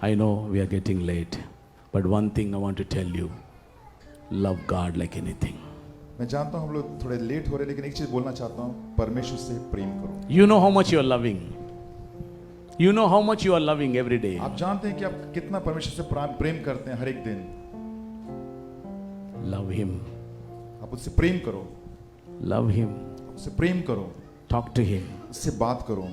I know we are getting late, but one thing I want to tell you, love God like anything। मैं जानता हूं हम लोग थोड़े late हो रहे हैं, लेकिन एक चीज बोलना चाहता हूं, परमेश्वर से प्रेम करो। You know how much you are loving। You know how much you are loving every day। आप जानते हैं कि आप कितना परमेश्वर से प्रेम करते हैं हर एक दिन। Love Him। आप उससे प्रेम करो, Love Him। उससे प्रेम करो, Talk to Him। उससे बात करो,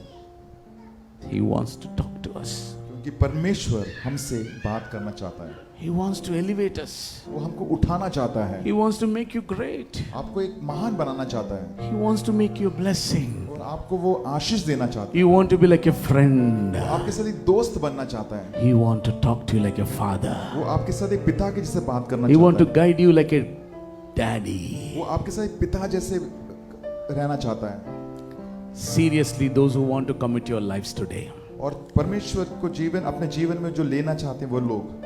He wants to talk to us। क्योंकि परमेश्वर हमसे बात करना चाहता है। He wants to elevate us। वो हमको उठाना चाहता है, He wants to make you great। आपको एक महान बनाना चाहता है, He wants to make you a blessing। और आपको वो आशीष देना चाहता You want to be like a friend। है, आपके साथ एक दोस्त बनना चाहता है, He want to talk to you like a father। वो आपके साथ एक पिता के जैसे बात करना He want to चाहता है, guide you like a daddy। वो आपके साथ एक पिता जैसे रहना चाहता है। Seriously, those who want to commit your lives today, और परमेश्वर को जीवन, अपने जीवन में जो लेना चाहते हैं वो लोग,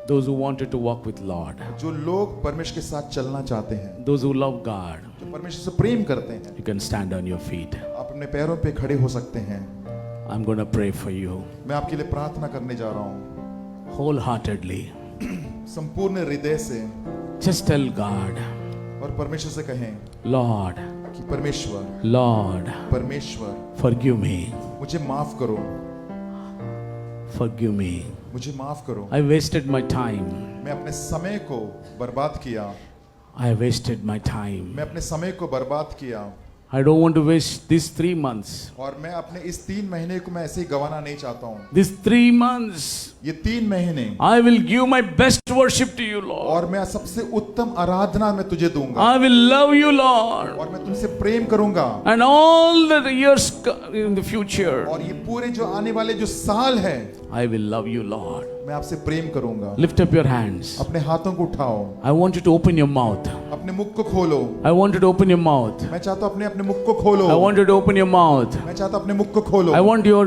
those who wanted to walk with Lord, जो लोग परमेश्वर के साथ चलना चाहते हैं, those who love God, जो परमेश्वर से प्रेम करते हैं, you can stand on your feet। आप अपने पैरों पे खड़े हो सकते हैं। I'm going to pray for you मैं आपके लिए प्रार्थना करने जा रहा हूँ, wholeheartedly। संपूर्ण हृदय से। Just tell God, और परमेश्वर से कहें Lord, कि परमेश्वर, Lord, परमेश्वर forgive me, मुझे माफ करो, forgive me। मुझे माफ करो। I wasted my time। मैं अपने समय को बर्बाद किया, I wasted my time। मैं अपने समय को बर्बाद किया, I don't want to waste these 3 months. और मैं अपने इस 3 महीने को मैं ऐसे ही गंवाना नहीं चाहता हूँ। These 3 months, ये 3 महीने I will give my best worship to you, Lord. और मैं सबसे उत्तम आराधना मैं तुझे दूंगा I will love you, Lord. और मैं तुमसे प्रेम करूंगा And all the years in the future, और ये पूरे जो आने वाले जो साल है I will love you, Lord. मैं आपसे प्रेम करूंगा। Lift up your hands. अपने हाथों को उठाओ, I want you to open your mouth. अपने मुख को खोलो। I want you to open your mouth. मैं चाहता हूँ अपने मुख को खोलो। I want you to open your mouth. मैं चाहता हूँ अपने मुख को खोलो। I want your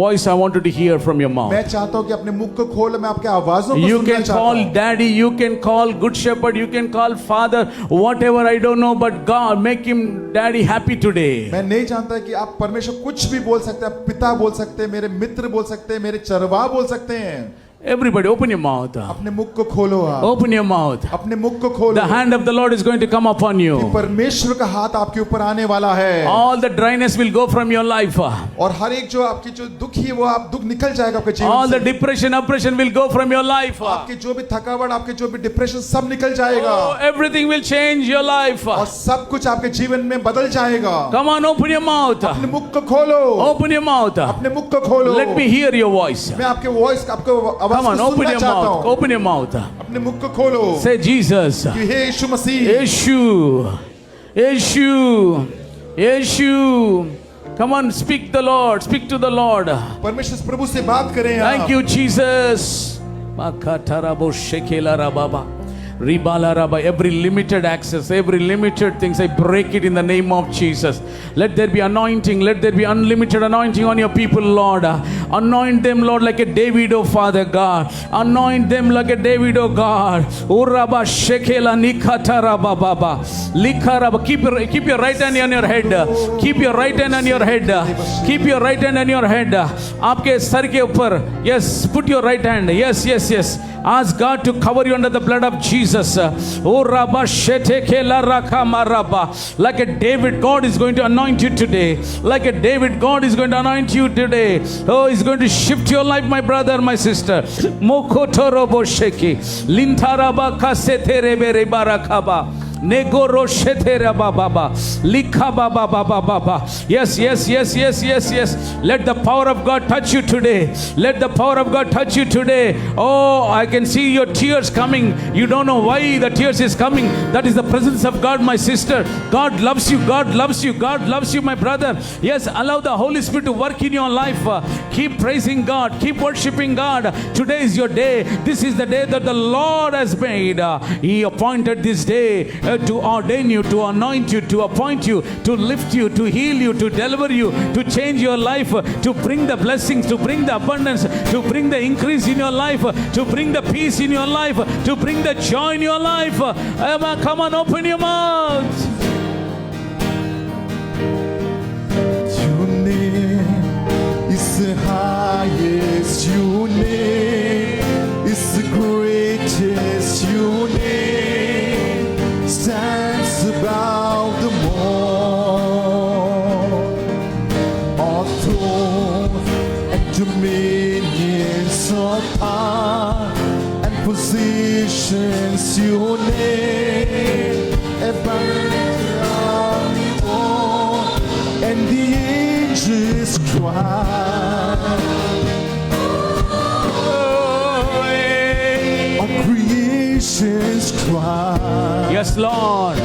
voice, I want you to hear from your mouth. मैं चाहता हूँ कि अपने मुख को खोलो, मैं आपके आवाजों को You सुनना can चाहता call हूँ। daddy, you can call good shepherd, you can call father, whatever, I don't know, but God, make him daddy happy today. मैं नहीं जानता कि आप परमेश्वर कुछ भी बोल सकते हैं, पिता बोल सकते हैं, मेरे मित्र बोल सकते हैं, मेरे चरवाह बोल सकते हैं। Everybody, open your mouth. अपने मुख को खोलो आप। Open your mouth. अपने मुख को खोलो। The hand of the Lord is going to come upon कि you. परमेश्वर का हाथ आपके ऊपर आने वाला है। All the dryness will go from your life. और हर एक जो आपकी जो दुख है वो आप दुख निकल जाएगा आपके जीवन All से। the depression, oppression will go from your life. आपके जो भी थकावट, आपके जो भी डिप्रेशन सब निकल जाएगा। Oh, everything will change your life. और सब कुछ आपके जीवन में बदल जाएगा। Come on, open your mouth. अपने मुख को खोलो। Open your mouth. अपने मुख को खोलो। Let me hear your voice. मैं आपके वॉइस, आपको आवाज Come on, को open सुनना your चाहता mouth. हूँ। Open your mouth. अपने मुख को खोलो। Say Jesus. कि हे यीशु मसीह। Yeshu. Yeshu. Yeshu. Come on, speak the Lord. Speak to the Lord. परमेश्वर प्रभु से बात करें आप। Thank you, Jesus. Makatarabo shekela rababa. Ribala Rabba, every limited access, every limited things, I break it in the name of Jesus. Let there be anointing, let there be unlimited anointing on your people, Lord. Anoint them, Lord, like a David, oh Father God. Anoint them like a David, oh God. Uraba Shekela Nikata Rabba Baba. Likaraba. Keep your right hand on your head. Keep your right hand on your head. Keep your right hand on your head. आपके sir के ऊपर. Yes, put your right hand. Yes, yes, yes. Ask God to cover you under the blood of Jesus. Oh Rabba Shetekela Rakamaraba. Like a David, God is going to anoint you today. Like a David, God is going to anoint you today. Oh, He's going to shift your life, my brother, my sister. Mokotorobo Sheki. Lintaraba Kaseterebere Barakaba. Negoro Shetera Baba. Likha Baba Baba. Yes, yes, yes, yes, yes, yes. Let the power of God touch you today. Let the power of God touch you today. Oh, I can see your tears coming. You don't know why the tears is coming. That is the presence of God, my sister. God loves you. God loves you. God loves you, my brother. Yes, allow the Holy Spirit to work in your life. Keep praising God. Keep worshiping God. Today is your day. This is the day that the Lord has made. He appointed this day to ordain you, to anoint you, to appoint you, to lift you, to heal you, to deliver you, to change your life, to bring the blessings, to bring the abundance, to bring the increase in your life, to bring the peace in your life, to bring the joy in your life. Come on, open your mouth. Your name is the highest. Your name is the greatest. Your name stands above them all. All throne and dominions of power and positions. Your name above all, and the angels cry. All creations cry. Yes, Lord.